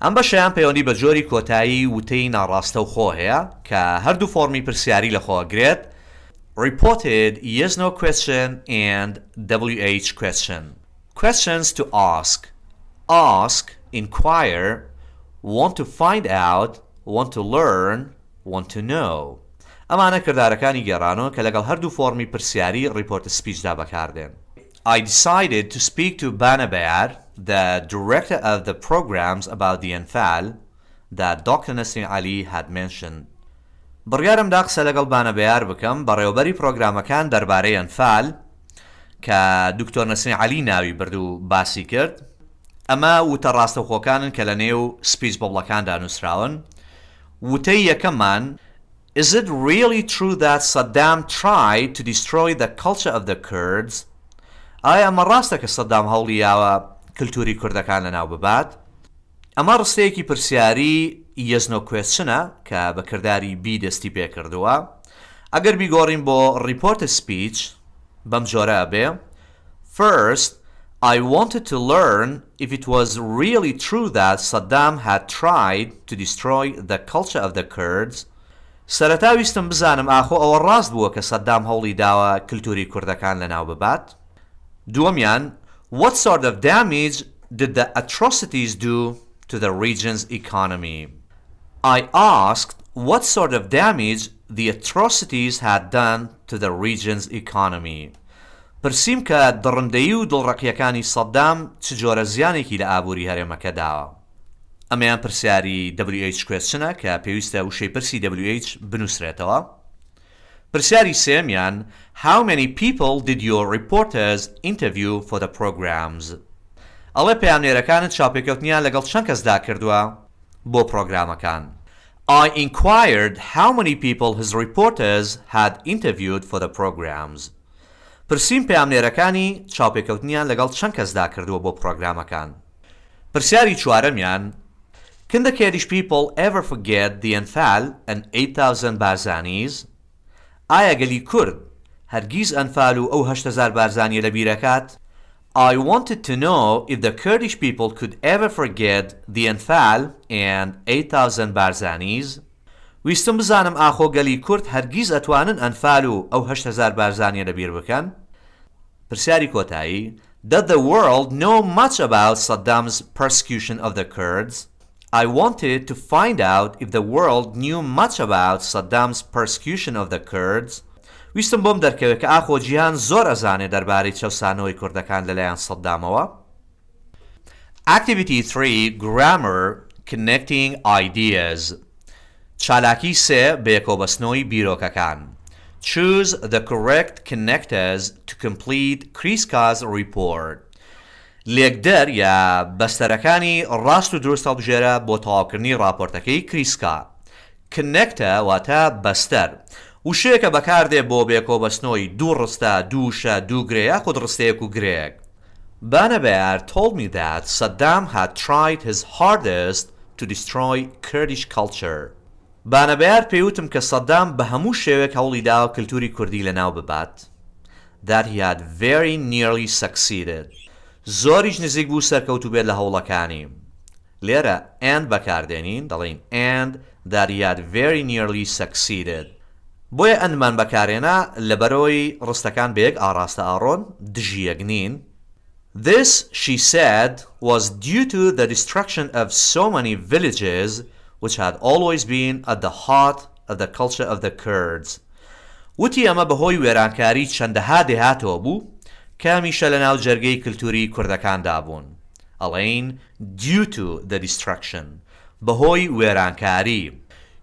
A: ئەم بەشەیان پەیوەندی بە جۆری کۆتایی وتەی ناڕاستە و خۆ هەیە کە هەردوو فۆرمی پرسیاری لەخۆگرێت reported yes no question and WH question. Questions to ask, inquire, want to find out, want to learn, want to know. ئەمانە کردارەکانی گێڕانەوە کە لەگەڵ هەردوو فۆرمی پرسیاری ریپۆرت سپیچدا بەکاردێن. I decided to speak to Banabeyar, the director of the programs about the Anfal that Dr. Nasrin Ali had mentioned. بڕیارم دا قسە لەگەڵ بانەبەیار بکەم بەڕێوەبەری پرۆگرامەکان دەربارەی ئەنفال کە دکتۆر نەسرین عەلی ناوی برد و باسی کرد. ئەمە وتە ڕاستەوخۆکانن کە لە نێو سپیچ بەبڵەکاندا نووسراون. وتەی یەکەممان Is it really true that Saddam tried to destroy the culture of the Kurds? ئایا ئەمە ڕاستە کە سەدام هەوڵیاوە کلتوری کوردەکان لەناو ببات؟ ئەمە ڕستەیەکی پرسیاری yes no questionە کە بە کردداری بی دەستی پێکردووە. ئەگەر بیگۆڕین بۆ report speech بەم جۆرە بێ First, I wanted to learn if it was really true that Saddam had tried to destroy the culture of the Kurds. سەرەتا ویستم بزانم ئاخۆ ئەوە ڕاست بووە کە سەدام هەوڵی داوە کلتوری کوردەکان لەناو ببات. دووەمیان What sort of damage did the atrocities do to the region's economy? I asked what sort of damage the atrocities had done to the region's economy. پرسیم کە دڕندەیی و دڵڕەقیەکانی سەدام چ جۆرە زیانێکی لە ئابووری هەرێمەکە داوە. ئەمەیان پرسیاری WH questionە کە پێویستە وشەی پرسی WH بنووسرێتەوە. پرسیاری سێمیان How many people did your reporters interview for the programs? ئەڵێ پەیامنێرەکانت چاپێکەوتنیان لەگەڵ چەند کەسدا کردووە بۆ پرۆگرامەکان. I inquired how many people his reporters had interviewed for the programs. پرسیم پەیامنێرەکانی چاپێکەوتنیان لەگەڵ چەند کەسدا کردووە بۆ پرۆگرامەکان. پرسیاری چوارەمیان Can the Kurdish people ever forget the Anfal and 8,000 Barzanis? ئایا گەلی کورد هەرگیز ئەنفال و ئەو 8,000 بارزانیە لە بیرەکات؟ I wanted to know if the Kurdish people could ever forget the Anfal and 8,000 Barzanis. ویستم بزانم ئاخۆ گەلی کورد هەرگیز ئەتوانن ئەنفال و ئەو 8,000 بارزانیە لە بیر بکەن؟ پرسیاری کۆتایی Did the world know much about Saddam's persecution of the Kurds? I wanted to find out if the world knew much about Saddam's persecution of the Kurds. ویستم بۆم دەرکەوێت کە ئاخۆ جیهان زۆر ئەزانێ دەربارەی چەوسانەوەی کوردەکان لەلایەن سەدامەوە. Activity 3 Grammar Connecting Ideas چالاکی 3 بەیەکۆبەستنەوەی بیرۆکەکان Choose the correct connectors to complete Kriska's report. لێکدەر یا بەستەرەکانی ڕاست و دروست هەڵبژێرە بۆ تەواوکردنی راپۆرتەکەی کریسکا. کنەکتە واتە بەستەر وشەیەکە بەکاردێ بۆ بێکۆبەستنەوەی دوو ڕستە دووشە دوو گرێ یاخود ڕستەیەک و گرێک. Banabert told me that Saddam had tried his hardest to destroy Kurdish culture. Banabert پێیوتم کە سەدام بە هەموو شێوێک هەوڵی داوە کلتوری کوردی لەناو ببات. That he had very nearly succeeded. زۆریش نزیک بوو سەرکەوتوو بێت لە هەوڵەکانی. لێرە and بەکاردێنین دەڵێن and that he had very nearly succeeded. بۆیە ئەندمان بەکارێنا لەبەرەوەی ڕستەکان بەیەک ئاڕاستە ئاڕۆن دژیەک نین. This, she said, was due to the destruction of so many villages which had always been at the heart of the culture of the Kurds. وتی ئەمە بەهۆی وێرانکاری چەندەها دێهاتەوە بوو کە هەمیشە لەناو جەرگەی کلتوری کوردەکاندا بوون. ئەڵێن due to the destruction بەهۆی وێرانکاری.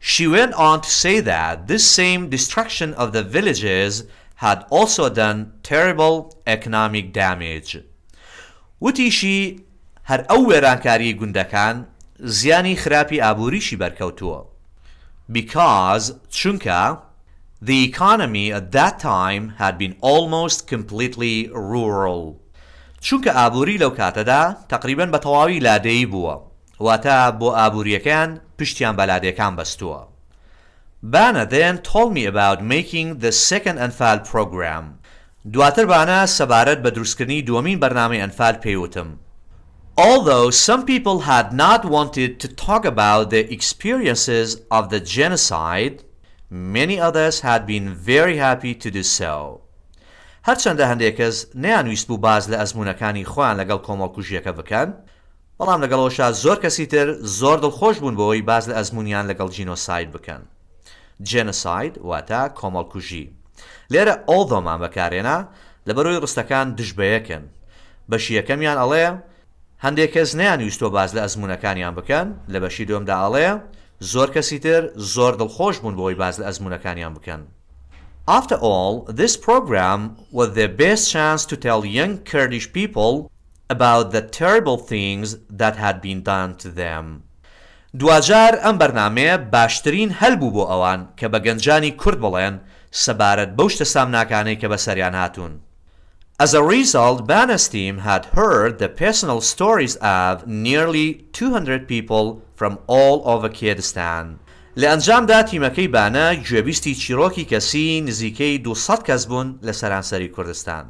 A: She went on to say that this same destruction of the villages had also done terrible economic damage. وتیشی هەر ئەو وێرانکاری گوندەکان زیانی خراپی ئابووریشی بەرکەوتووە. Because چونکە the economy at that time had been almost completely rural. چونکە ئابووری لەو کاتەدا تقریباً بە تەواوی لادەیی بووە واتە بۆ ئابووریەکان پشتیان بە لادەیەکان بەستووە. Bana then told me about making the second Anfal program. دواتر بانە سەبارەت بە دروستکردنی دووەمین بەرنامەی ئەنفال پێیوتم. Although some people had not wanted to talk about the experiences of the genocide, many others had been very happy to do so. هەرچەندە هەندێک کەس نەیانویست بوو باز لە ئەزموونەکانی خۆیان لەگەڵ کۆمەڵکوژیەکە بکەن، بەڵام لەگەڵەوەشا زۆر کەسی تر زۆر دڵخۆش بوون بەوەی باز لە ئەزموونیان لەگەڵ جینۆساید بکەن. Genocide واتە کۆمەڵکوژی. لێرە ئۆڵدۆمان بەکارێنا لەبەرەوەی ڕستەکان دژ بەیەکن. بەشی یەکەمیان ئەڵێ هەندێک کەس نەیانویستۆ باز لە ئەزموونەکانیان بکەن، لە بەشی دووەمدا ئەڵێ زۆر کەسی تر زۆر دڵخۆش بوون بۆی باز لە ئەزموونەکانیان بکەن. After all, this program was the best chance to tell young Kurdish people about the terrible things that had been done to them. دوجار ئەم بەرنامەیە باشترین هەلبوو بۆ ئەوان کە بە گەنجانی کورد بڵێن سەبارەت بەو شتە سامناکانەی کە بەسەریان هاتوون. As a result, Bana's team had heard the personal stories of nearly 200 people from all over Kurdistan. لە ئەنجامدا تیمەکەی بانە گوێبیستی چیرۆکی کەسی نزیکەی 200 کەس بوون لە سەرانسەری کوردستان.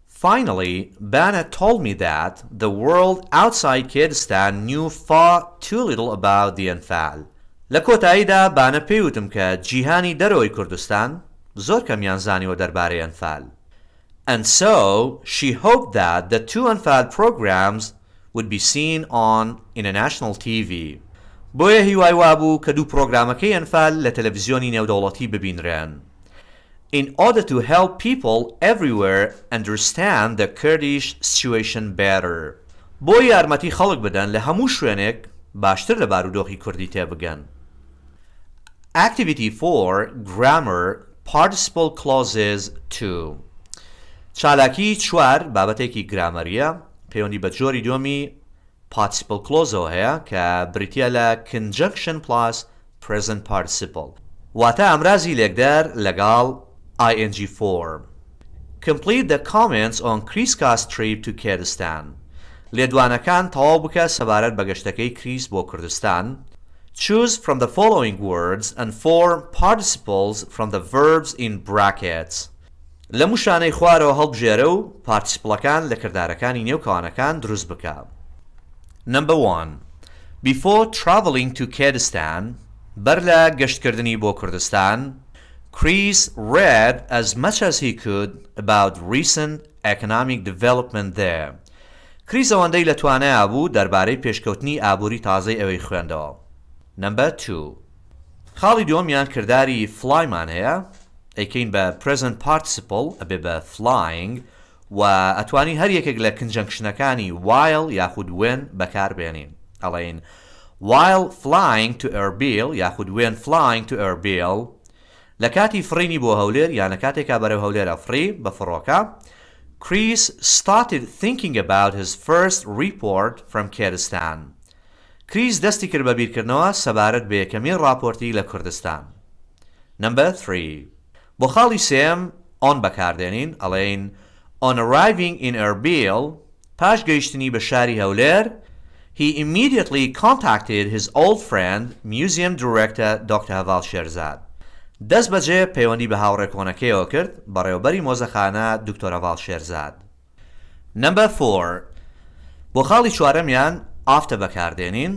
A: Finally, Bana told me that the world outside Kurdistan knew far too little about the Anfal. لە کۆتاییدا بانە پێیوتم کە جیهانی دەرەوەی کوردستان زۆر کەمیان زانیوە دەربارەی ئەنفال. And so, she hoped that the two Anfal programs would be seen on international TV. بۆیە هیوای وابوو کە دوو پرۆگرامەکەی ئەنفال لە تەلەڤیزیۆنی نێودەوڵەتی ببینرێن. In order to help people everywhere understand the Kurdish situation better. بۆ یارمەتی خەڵک بدەن لە هەموو شوێنێک باشتر لە بارودۆخی کوردی تێبگەن. Activity 4 Grammar Participle Clauses 2 چالاکی 4 بابەتێکی گرامەریە پەیوەندی بە جۆری دووەمی Participle Clauseەوە هەیە کە بریتیە لە Conjunction plus Present Participle واتە ئەمرازی لێکدار لەگەڵ ing form. Complete the comments on Kriska's trip to Kurdistan. لێدوانەکان تەواو بکە سەبارەت بە گەشتەکەی کریس بۆ کوردستان. Choose from the following words and form participles from the verbs in brackets. لە موشانەی خوارەوە هەڵبژێرە و پارتیسپڵەکان لە کردارەکانی نێوکەوانەکان دروست بکە. Number 1. Before traveling to Kurdistan, بەر لە گەشتکردنی بۆ کوردستان, Chris read as much as he could about recent economic development there. Chris ئەوەندەی لە توانایە بوو دەربارەی پێشکەوتنی ئابووری تازەی ئەوەی خوێندەوە. Number 2. خاڵی دووەمیان کردداری flyمان هەیە ئەیکەین بە present participle ئەبێ بە flying و ئەتوانی هەر یەکێک لە کنجەنکشنەکانی while یاخود when بەکاربێنین. ئەڵێن while flying to Erbil یاخود when flying to Erbil لە کاتی فڕینی بۆ هەولێر یان لە کاتێکا بەرەو هەولێرە فڕی بە فڕۆکە Chris started thinking about his first report from Kurdistan. Chris دەستی کرد بە بیرکردنەوە سەبارەت بە یەکەمین راپۆرتی لە کوردستان. Number 3. بۆ خاڵی سێم on بەکاردێنین ئەڵێین On arriving in Erbil پاش گەیشتنی بە شاری هەولێر he immediately contacted his old friend museum director Dr. Haval Sherzad. دەست بەجێ پەیوەندی بە هاوڕێکۆنەکەیەوە کرد بەڕێوەبەری مۆزەخانە دکتۆر هەڤاڵ شێرزاد. Number 4. بۆ خاڵی چوارەمیان after بەکاردێنین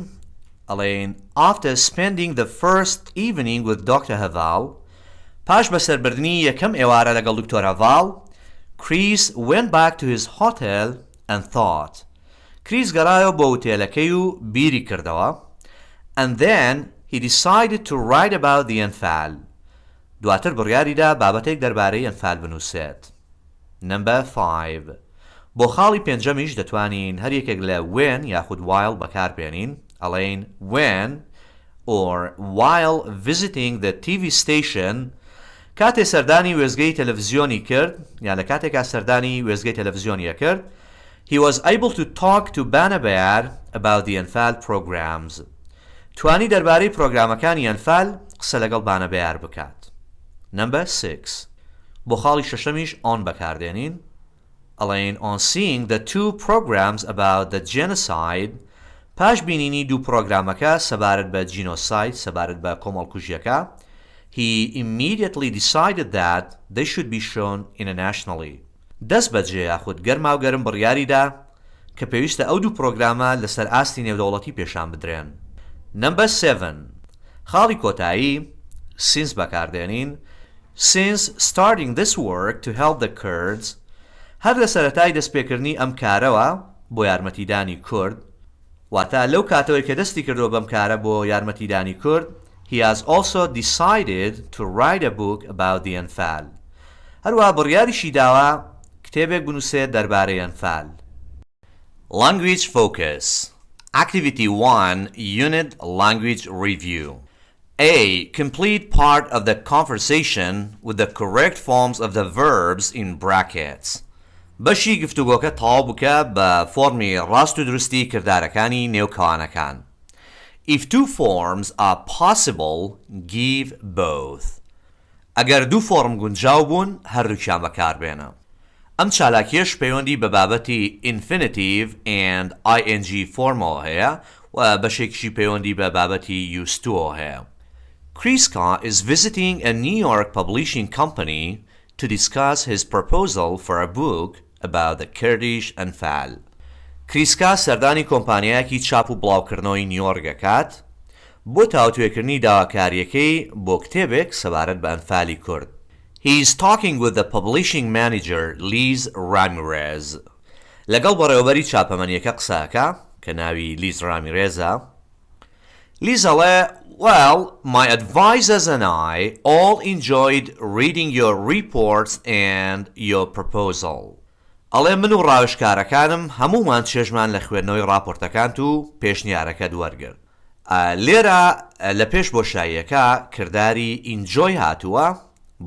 A: ئەڵێین after spending the first evening with Dr. Haval پاش بەسەربردنی یەکەم ئێوارە لەگەڵ دکتۆر هەڤاڵ Chris went back to his hotel and thought. Chris گەڕایەوە بۆ ئوتێلەکەی و بیری کردەوە and then he decided to write about the ئەنفال. دواتر بڕیاریدا بابەتێک دەربارەی ئەنفال بنووسێت. Number 5. بۆ خاڵی پێنجەمیش دەتوانین هەر یەکێک لە when یاخود while بەکاربێنین ئەڵێین when or while visiting the TV station کاتێ سەردانی وێزگەی تەلەڤیزیۆنی کرد یان لە کاتێکا سەردانی وێزگەی تەلەڤیزیۆنیە کرد he was able to talk to Bana Bayar about the ئەنفال programs. توانی دەربارەی پرۆگرامەکانی ئەنفال قسە لەگەڵ بانە بەیار بکات. Number 6. بۆ خاڵی شەشەمیش on بەکاردێنین ئەڵێین on seeing the 2 programs about the genocide پاش بینینی دوو پرۆگرامەکە سەبارەت بە جینۆساید سەبارەت بە کۆمەڵکوژیەکە he immediately decided that they should be shown internationally. دەست بەجێ یاخود گەرما و گەرم بڕیاریدا کە پێویستە ئەو دوو پرۆگرامە لەسەر ئاستی نێودەوڵەتی پێشان بدرێن. Number 7. خاڵی کۆتایی since بەکاردێنین since starting this work to help the Kurds هەر لە سەرەتای دەستپێکردنی ئەم کارەوە بۆ یارمەتیدانی کورد واتە لەو کاتەوەی کە دەستی کردەوە بەم کارە بۆ یارمەتیدانی کورد he has also decided to write a book about the ئەنفال. هەروە بڕیاریشی داوە کتێبێک بنووسێت دەربارەی ئەنفال. Language Focus. Activity 1. Unit Language Review. A. Complete part of the conversation with the correct forms of the verbs in brackets. بەشی گفتوگۆکە تەواو بکە بە فۆرمی ڕاست و دروستی کردارەکانی نێوکەوانەکان. If 2 forms are possible, give both. ئەگەر دوو فۆرم گونجاو بوون هەردووکیان بەکاربێنە. ئەم چالاکیەش پەیوەندی بە بابەتی infinitive and ing فۆرمەوە هەیە و بەشێکیشی پەیوەندی بە بابەتی used to هەیە. Kriska is visiting a New York publishing company to discuss his proposal for a book about the Kurdish ئەنفال. کریسکا سەردانی کۆمپانیایەکی چاپ و بڵاوکردنەوەی نیویۆرک دەکات بۆ تاوتوێکردنی داواکاریەکەی بۆ کتێبێک سەبارەت بە ئەنفالی کورد. He is talking with the publishing manager Liz Ramirez. لەگەڵ بەڕێوەبەری چاپەمەنیەکە قسەکە کە ناوی لیز راميريزە. لیز ئەڵێ Well, my advisors and I all enjoyed reading your reports and your proposal. ئەڵێ من و ڕاوێژکارەکانم هەمومان چێژمان لە خوێندنەوەی راپۆرتەکانت و پێشنیارەکەت وەرگرت. لێرە لە پێش بۆشاییەکە کردداری ئینجۆی هاتووە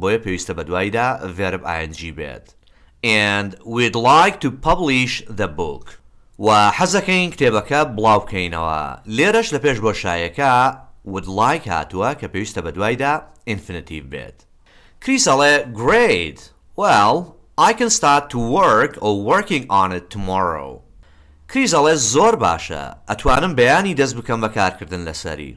A: بۆیە پێویستە بە دواییدا verb ing بێت. And we'd like to publish the book. و حەزەکەین کتێبەکە بڵاو بکەینەوە. لێرەش لە پێش بۆشاییەکە would like هاتووە کە پێویستە بە دواییدا infinitive بێت. کریس ئەڵێ Great! Well, I can start to work or working on it tomorrow. کریس ئەڵێ زۆر باشە ئەتوانم بەیانی دەست بکەم بە کارکردن لەسەری.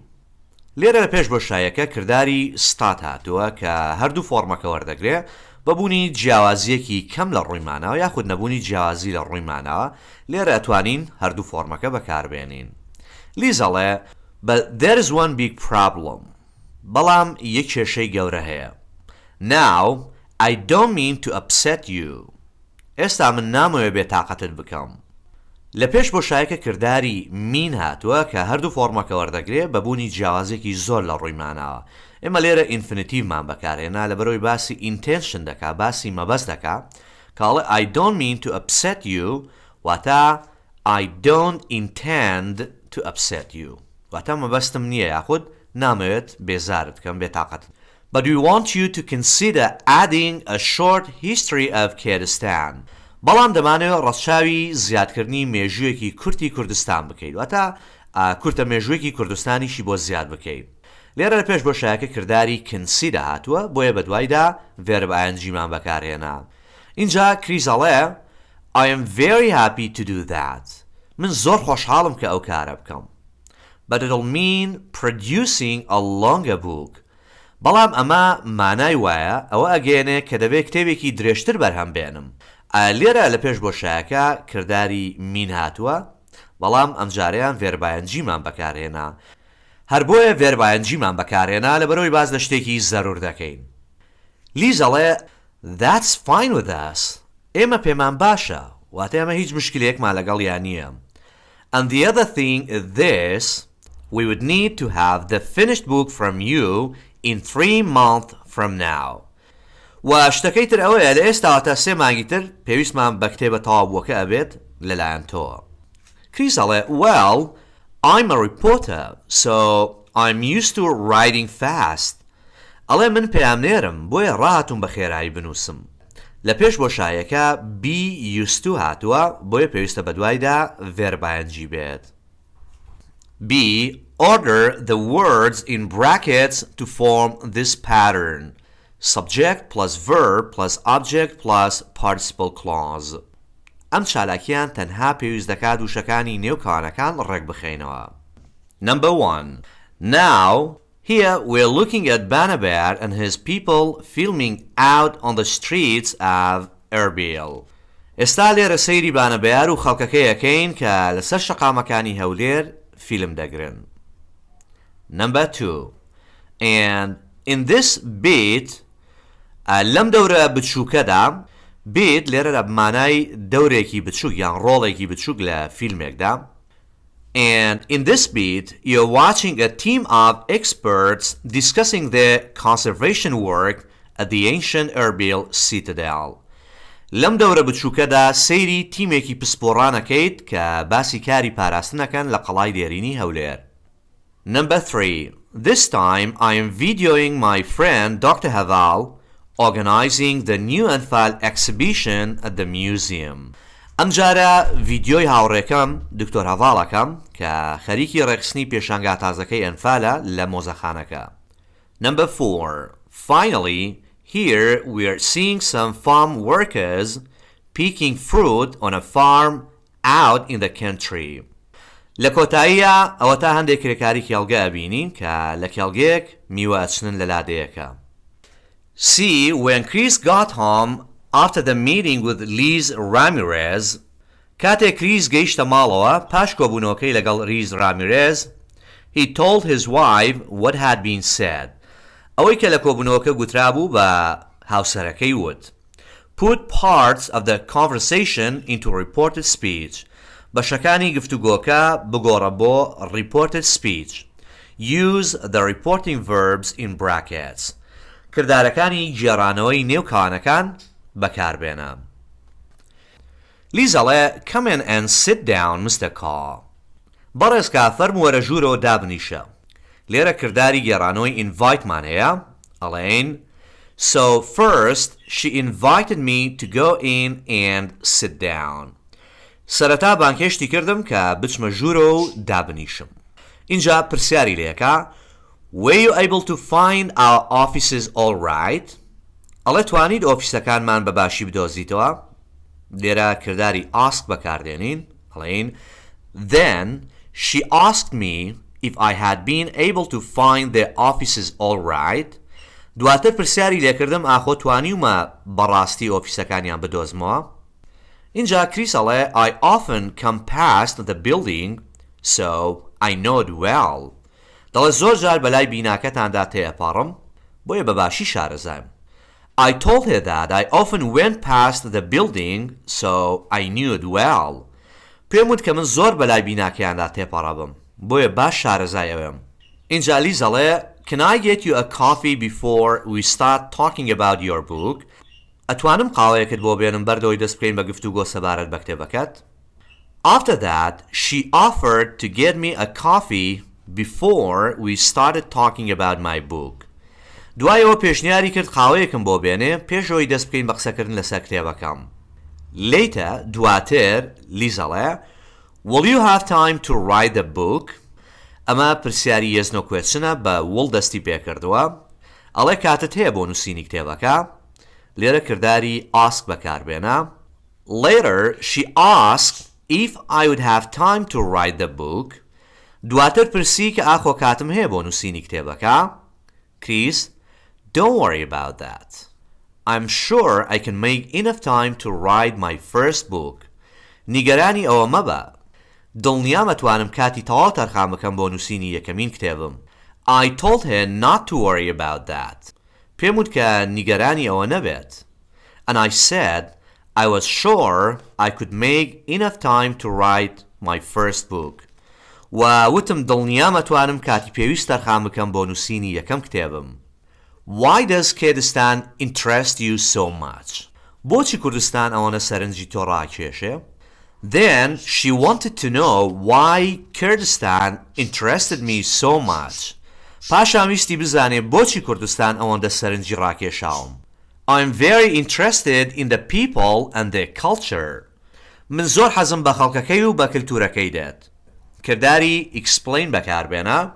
A: لێرە لە پێش بۆشاییەکە کردداری start هاتووە کە هەردوو فۆرمەکە وەردەگرێ بەبوونی جیاوازیەکی کەم لە ڕووی ماناوە یاخود نەبوونی جیاوازی لە ڕووی ماناوە لێرە ئەتوانین هەردوو فۆرمەکە بەکاربێنین. لیز ئەڵێ But there is one big problem. بەڵام یەک کێشەی گەورە هەیە. Now, I don't mean to upset you. ئێستا من نامەوێت بێتاقەتت بکەم. لە پێش بۆشاییەکە کردداری mean هاتووە کە هەردوو فۆرمەکە وەردەگرێ بەبوونی جیاوازێکی زۆر لە ڕووی ماناوە. ئێمە لێرە infinitive-مان بەکارهێنا لەبەرەوەی باسی intention دەکا باسی مەبەست دەکا کاڵێ I don't mean to upset you واتە I don't intend to upset you. واتە مەبەستم نییە یاخود نامەوێت بێزارت بکەم بێتاقەت. But we want you to consider adding a short history of Kurdistan. بەڵام دەمانەوێت ڕەچاوی زیادکردنی مێژوویەکی کورتی کوردستان بکەیت واتە کورتە مێژوویەکی کوردستانیشی بۆ زیاد بکەیت. لێرە لە پێش بۆشایەکە کردداری کنسی داهاتووە بۆیە بە دوایدا verb ing-مان بەکارهێنا. اینجا کریزەڵێ I am very happy to do that. من زۆر خۆشحاڵم کە ئەو کارە بکەم. But it'll mean producing a longer book. بەڵام ئەمە مانای وایە ئەوە ئەگەێنێ کە دەبێت کتێبێکی درێژتر بەرهەم بێنم. لێرە لە پێش بۆشایەکە کردداری مین هاتووە بەڵام ئەم جارەیان verb ing-مان بەکارهێنا. هەر بۆیە verb ing-مان بەکارهێنا لەبەرەوەی باز لە شتێکی زەرور دەکەین. لیزەڵێ That's fine with us. ئێمە پێمان باشە واتە ئەمە هیچ مشکلێکمان لەگەڵیان نییە. And the other thing is this, we would need to have the finished book from you in 3 months from now. و شتەکەی تر ئەوەیە لە ئێستا تا 3 مانگی تر پێویستمان بە کتێبە تەواوبووەکە ئەبێت لەلایەن تۆ. کریسەڵێ Well, I'm a reporter, so I'm used to writing fast. ئەڵێ من پەیامنێرم بۆیە ڕاهاتوم بە خێرایی بنووسم. لە پێش بۆشایەکە be used to هاتووە بۆیە پێویستە بە دوایدا verb ing بێت. B. Order the words in brackets to form this pattern. Subject plus verb plus object plus participle clause. ئەم چالاکیان تەنها پێویست دەکات وشەکانی نێوکانەکان ڕێک بخەینەوە. Number 1. Now, here we're looking at Banaber and his people filming out on the streets of Erbil. ئێستا لێرە سەیری بانەبەیار و خەڵکەکەی یەکەین کە لەسەر شەقامەکانی هەولێر فیلم دەگرن. Number 2. And in this bit, لەم دەورە بچووکەدا bit لێرە لە مانای دەورێکی بچووک یان ڕۆڵێکی بچووک لە فیلمێکدا. And in this bit, you're watching a team of experts discussing the conservation work at the ancient Erbil citadel. لەم دەورە بچووکەدا سەیری تیمێکی پسپۆڕانەکەیت کە باسی کاری پاراستنەکەن لە قەڵای دێرینی هەولێر. Number 3. This time I am videoing my friend Dr. Haval organizing the new Anfal exhibition at the museum. ئەم جارە ڤیدیۆی هاوڕێکەم دکتۆر هەڤاڵەکەم کە خەریکی ڕێکخستنی پێشانگا تازەکەی ئەنفالە لە مۆزەخانەکە. Number 4. Finally, here we are seeing some farm workers picking fruit on a farm out in the country. لە کۆتاییە ئەوە تا هەندێک کرێکاری کێڵگە ئەبینین کە لە کێڵگەیەک میوە ئەچنن لە لادەیەکە. C. When Chris got home after the meeting with Liz Ramirez, کاتێک کریس گەیشتە ماڵەوە پاش کۆبوونەوەکەی لەگەڵ ریز راميريز, he told his wife what had been said. ئەوەی کە لە کۆبوونەوەکە گوترابوو بە هاوسەرەکەی وت. Put parts of the conversation into reported speech. بەشەکانی گفتوگۆکە بگۆڕە بۆ reported speech. Use the reporting verbs in brackets. کردارەکانی گێڕانەوەی نێوکانەکان بەکاربێنە. لیزەڵێ Come in and sit down, Mr. Carr. بەڕێزکە فەرمووەرە ژوورەوە دابنیشە. لێرە کرداری گێڕانەوەی inviteمان هەیە. ئەڵێن So first, she invited me to go in and sit down. سەرەتا بانکێشتی کردم کە بچمە ژوورەوە و دابنیشم. اینجا پرسیاری لێکە Were you able to find our offices all right? ئەڵێ توانید ئۆفیسەکانمان بەباشی بدۆزیتەوە؟ لێرە کرداری ask بەکاردێنین. ئەڵێن Then she asked me if I had been able to find the offices all right. دواتر پرسیاری لێکردم ئاخۆ توانیومە بەڕاستی ئۆفیسەکانیان بدۆزمەوە؟ اینجا کریس ئەڵێ I often come past the building, so I know it well. دەڵێ زۆر جار بەلای بیناکەتاندا تێئەپەڕم بۆیە بەباشی شارەزایم. I told her that I often went past the building, so I knew it well. پێم وت کە من زۆر بەلای بیناکەیاندا تێپەڕەبم بۆیە باش شارەزای ئەوێم. اینجا لیز ئەڵێ Can I get you a coffee before we start talking about your book? ئەتوانم قاوەیەکت بۆ بێنم بەردەوەی دەست بکەین بە گفتوگۆ سەبارەت بە کتێبەکەت؟ After that, she offered to get me a coffee before we started talking about my book. دوایەوە پێشنیاری کرد قاوەیەکم بۆ بێنێ پێشەوەی دەست بکەین بە قسەکردن لەسەر کتێبەکەم. Later, دواتر لیزەڵێ Will you have time to write the book? ئەمە پرسیاری yes no questionە بە will دەستی پێکردووە. ئەڵێ کاتت هەیە بۆ نووسینی کتێبەکە. لێرە کردداری ask بەکاربێنە. Later, she asked if I would have time to write the book. دواتر پرسی کە ئاخۆ کاتم هەیە بۆ نووسینی کتێبەکە. Chris, don't worry about that. I'm sure I can make enough time to write my first book. نیگەرانی ئەوە مەبە. دڵنیام ئەتوانم کاتی تەواو تەرخان بکەم بۆ نووسینی یەکەمین کتێبم. I told her not to worry about that. پێم وت کە نیگەرانی ئەوە نەبێت. And I said I was sure I could make enough time to write my first book. وتم دڵنیام ئەتوانم کاتی پێویست تەرخان بکەم بۆ نووسینی یەکەم کتێبم. Why does Kurdistan interest you so much? بۆچی کوردستان ئەوەنە سەرنجی تۆ ڕاکێشێ؟ Then she wanted to know why Kurdistan interested me so much. پاشان ویستی بزانێ بۆچی کوردستان ئەوەندە سەرنجی ڕاکێشاوم. I'm very interested in the people and their culture. من زۆر حەزم بە خەڵکەکەی و بە کلتورەکەی دێت. کردداری explain بەکاربێنە.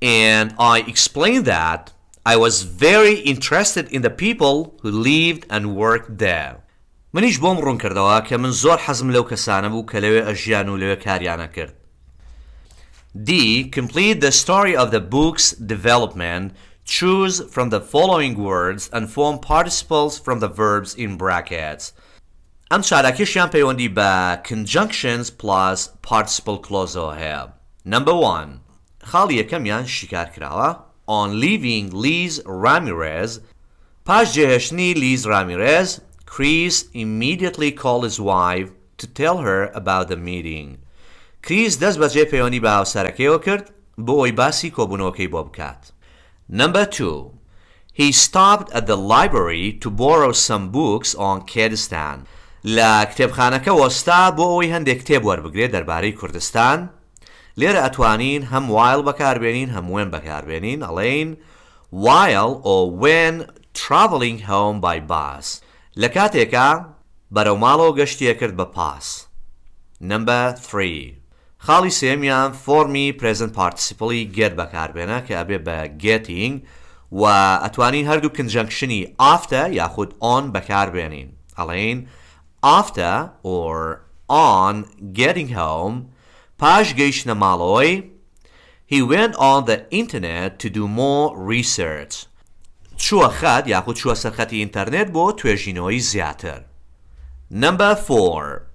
A: And I explained that I was very interested in the people who lived and worked there. منیش بۆم ڕوون کردەوە کە من زۆر حەزم لەو کەسانە بوو کە لەوێ ئەژیان و لەوێ کاریانە کرد. D. Complete the story of the book's development. Choose from the following words and form participles from the verbs in brackets. ئەم چارەکێشیان پەیوەندی بە conjunctions plus participle clause هەیە. Number 1. خاڵی یەکەمیان شیکار کراوە. On leaving Liz Ramirez, پاش جێهێشتنی Liz Ramirez, Chris immediately called his wife to tell her about the meeting. Chris دەست بەجێ پەیوەندی بە هاوسەرەکەیەوە کرد بۆ ئەوی باسی کۆبوونەوەکەی بۆ بکات. Number 2. He stopped at the library to borrow some books on Kurdistan. لە کتێبخانەکە وەستا بۆ ئەوەی هەندێک کتێب وەربگرێت دەربارەی کوردستان. لێرە ئەتوانین هەم while بەکاربێنین هەم when بەکاربێنین. ئەڵێین while or when traveling home by bus. لە کاتێکە بەرەو ماڵەوە گەشتیە کرد بە پاس. Number 3. خاڵی سێمیان فۆرمی present participle get بەکاربێنە کە ئەبێ بە getting و ئەتوانین هەردوو conjunctionی after یاخود on بەکاربێنین. ئەڵێین after or on getting home پاش گەیشتنە ماڵەوەی he went on the internet to do more research. چووە خەت یاخود چووە سەرخەتی ئینتەرنێت بۆ توێژینەوەی زیاتر. Number 4.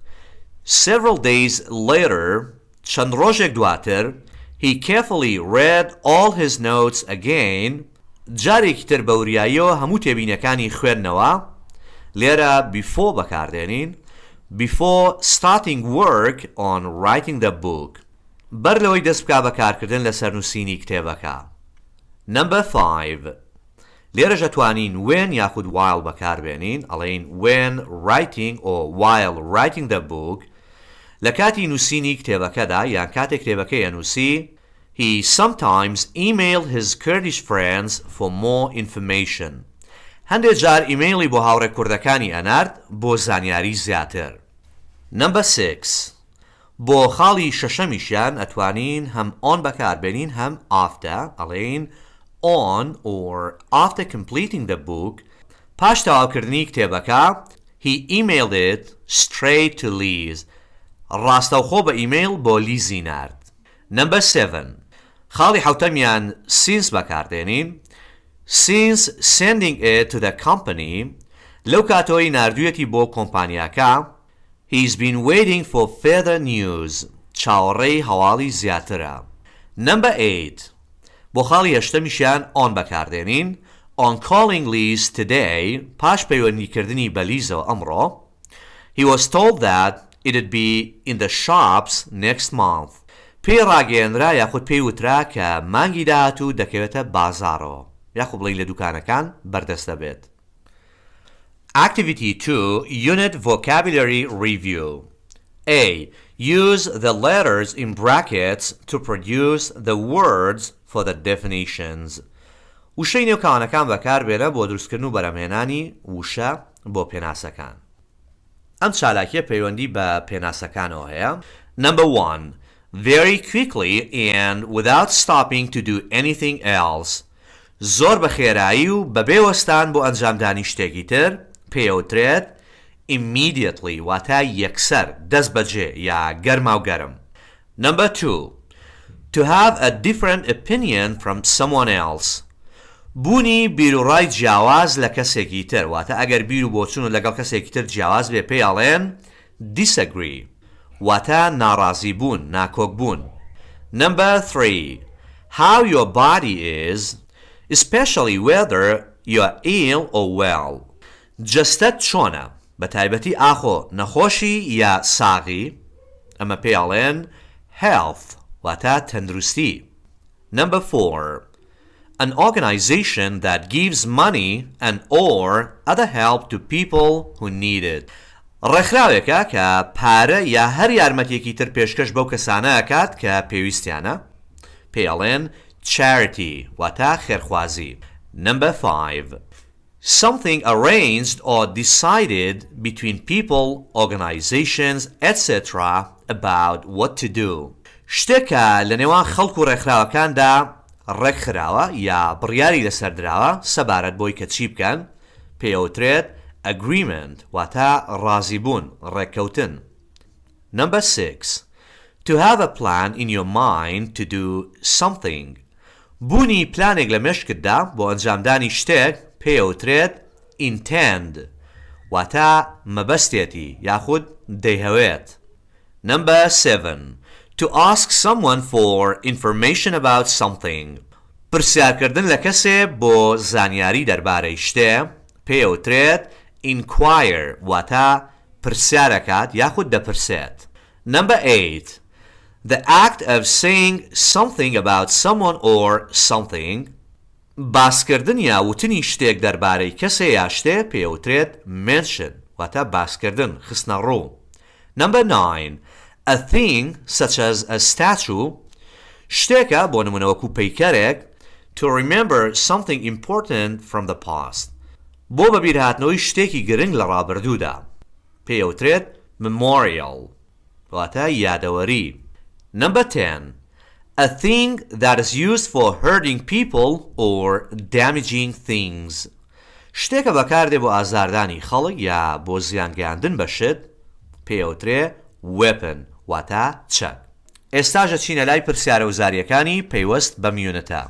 A: Several days later, چەند ڕۆژێک دواتر, he carefully read all his notes again. جارێکی تر بە وریاییەوە هەموو تێبینەکانی خوێندنەوە. لێرە before بەکاردێنین. Before starting work on writing the book. بەر لەوەی دەست بکا بەکارکردن لەسەر نووسینی کتێبەکە. Number 5. لێرەش ئەتوانین when یاخود while بەکاربێنین. ئەڵێین when writing or while writing the book. لە کاتی نووسینی کتێبەکەدا یان کاتێک کتێبەکەی ئەنووسی he sometimes emailed his Kurdish friends for more information. هەندێک جار ئیمەیلی بۆ هاوڕێ کوردەکانی ئەنارد بۆ زانیاری زیاتر. Number 6. بۆ خاڵی شەشەمیشیان ئەتوانین هەم on بەکاربێنین هەم after. ئەڵێین on or after completing the book. پاش تەواوکردنی کتێبەکە he emailed it straight to Liz. ڕاستەوخۆ بە ئیمەیل بۆ لیزی نارد. Number 7. خاڵی حوتەمیان since بەکاردێنین. Since sending it to the company, لەو کاتەوەی ناردوویەتی بۆ کۆمپانیاکە he's been waiting for further news. چاوەڕێی هەواڵی زیاترە. Number 8. بۆ خاڵی هەشتەمیشیان on بەکاردێنین. On calling Liz today, پاش پەیوەندیکردنی بە لیزەوە ئەمڕۆ he was told that it'd be in the shops next month. پێی ڕاگەیەنرا یاخود پێی وترا کە مانگی داهاتوو دەکەوێتە بازارەوە یاخود بڵێین لە دوکانەکان بەردەستە بێت. Activity 2. Unit Vocabulary Review. A. Use the letters in brackets to produce the words for the definitions. وشەی نێوکەوانەکان بەکاربێنە بۆ دروستکردن و بەرهەمهێنانی وشە بۆ پێناسەکان. ئەم چالاکیە پەیوەندی بە پێناسەکانەوە هەیە. Number 1. Very quickly and without stopping to do anything else. زۆر بە خێرایی و بەبێ وەستان بۆ ئەنجامدانی شتێکی تر پێوترێت immediately واتە یەکسەر دەست بەجێ یا گەرما و گەرم. Number 2. To have a different opinion from someone else. بوونی بیرروڕای جیاواز لە کەسێکی تر واتە ئەگەر بیر و بۆچون و لەگەڵ کەسێکی تر جیاواز بێ پێیاڵێن disagree واتە ناڕازی بوون ناکۆک بوون. Number 3. How your body is especially whether you're ill or well. جەستەت چۆنە بە تایبەتی ئاخۆ نەخۆشی یا ساغی ئەمە پێیاڵێن health واتە تەندروستی. Number 4. An organization that gives money and or other help to people who need it. ڕێکخراوێکە کە پارە یا هەر یارمەتێکی تر پێشکەش بەو کەسانە ئەکات کە پێویستیانە پێیاڵێن charity واتە خێرخوازی. Number 5. Something arranged or decided between people, organizations, etc. about what to do. شتێکە لە نێوان خەڵک و ڕێکخراوەکاندا ڕێکخراوە یا بڕیاری لەسەردراوە سەبارەت بۆی کە چی بکەن پێوترێت agreement واتە ڕازیبوون ڕێککەوتن. Number 6. To have a plan in your mind to do something. بوونی پلانێک لە مێشکتدا بۆ ئەنجامدانی شتێک پێوترێت intend واتە مەبەستێتی یاخود دەیهەوێت. Number 7. To ask someone for information about something. پرسیارکردن لە کەسێ بۆ زانیاری دەربارەی شتێ پێوترێت inquire واتە پرسیارەکات یاخود دەپرسێت. Number 8. The act of saying something about someone or something. باسکردن یا وتنی شتێک دەربارەی کەسێ یا شتێ پێوترێت mention واتە باسکردن خستنە ڕوو. Number 9. A thing such as a statue. شتێکە بۆ نمونە وەکو پەیکەرێک to remember something important from the past. بۆ بەبیرهاتنەوەی شتێکی گرنگ لە ڕابردوودا پێوترێت memorial واتە یادەوەری. Number 10. A thing that is used for hurting people or damaging things. شتێکە بەکاردێ بۆ ئازاردانی خەڵک یا بۆ زیانگەیاندن بە شت پێوترێ weapon واتە چەک. ئێستاژە چینە لای پرسیارە وزاریەکانی پەیوەست بە میونەتە.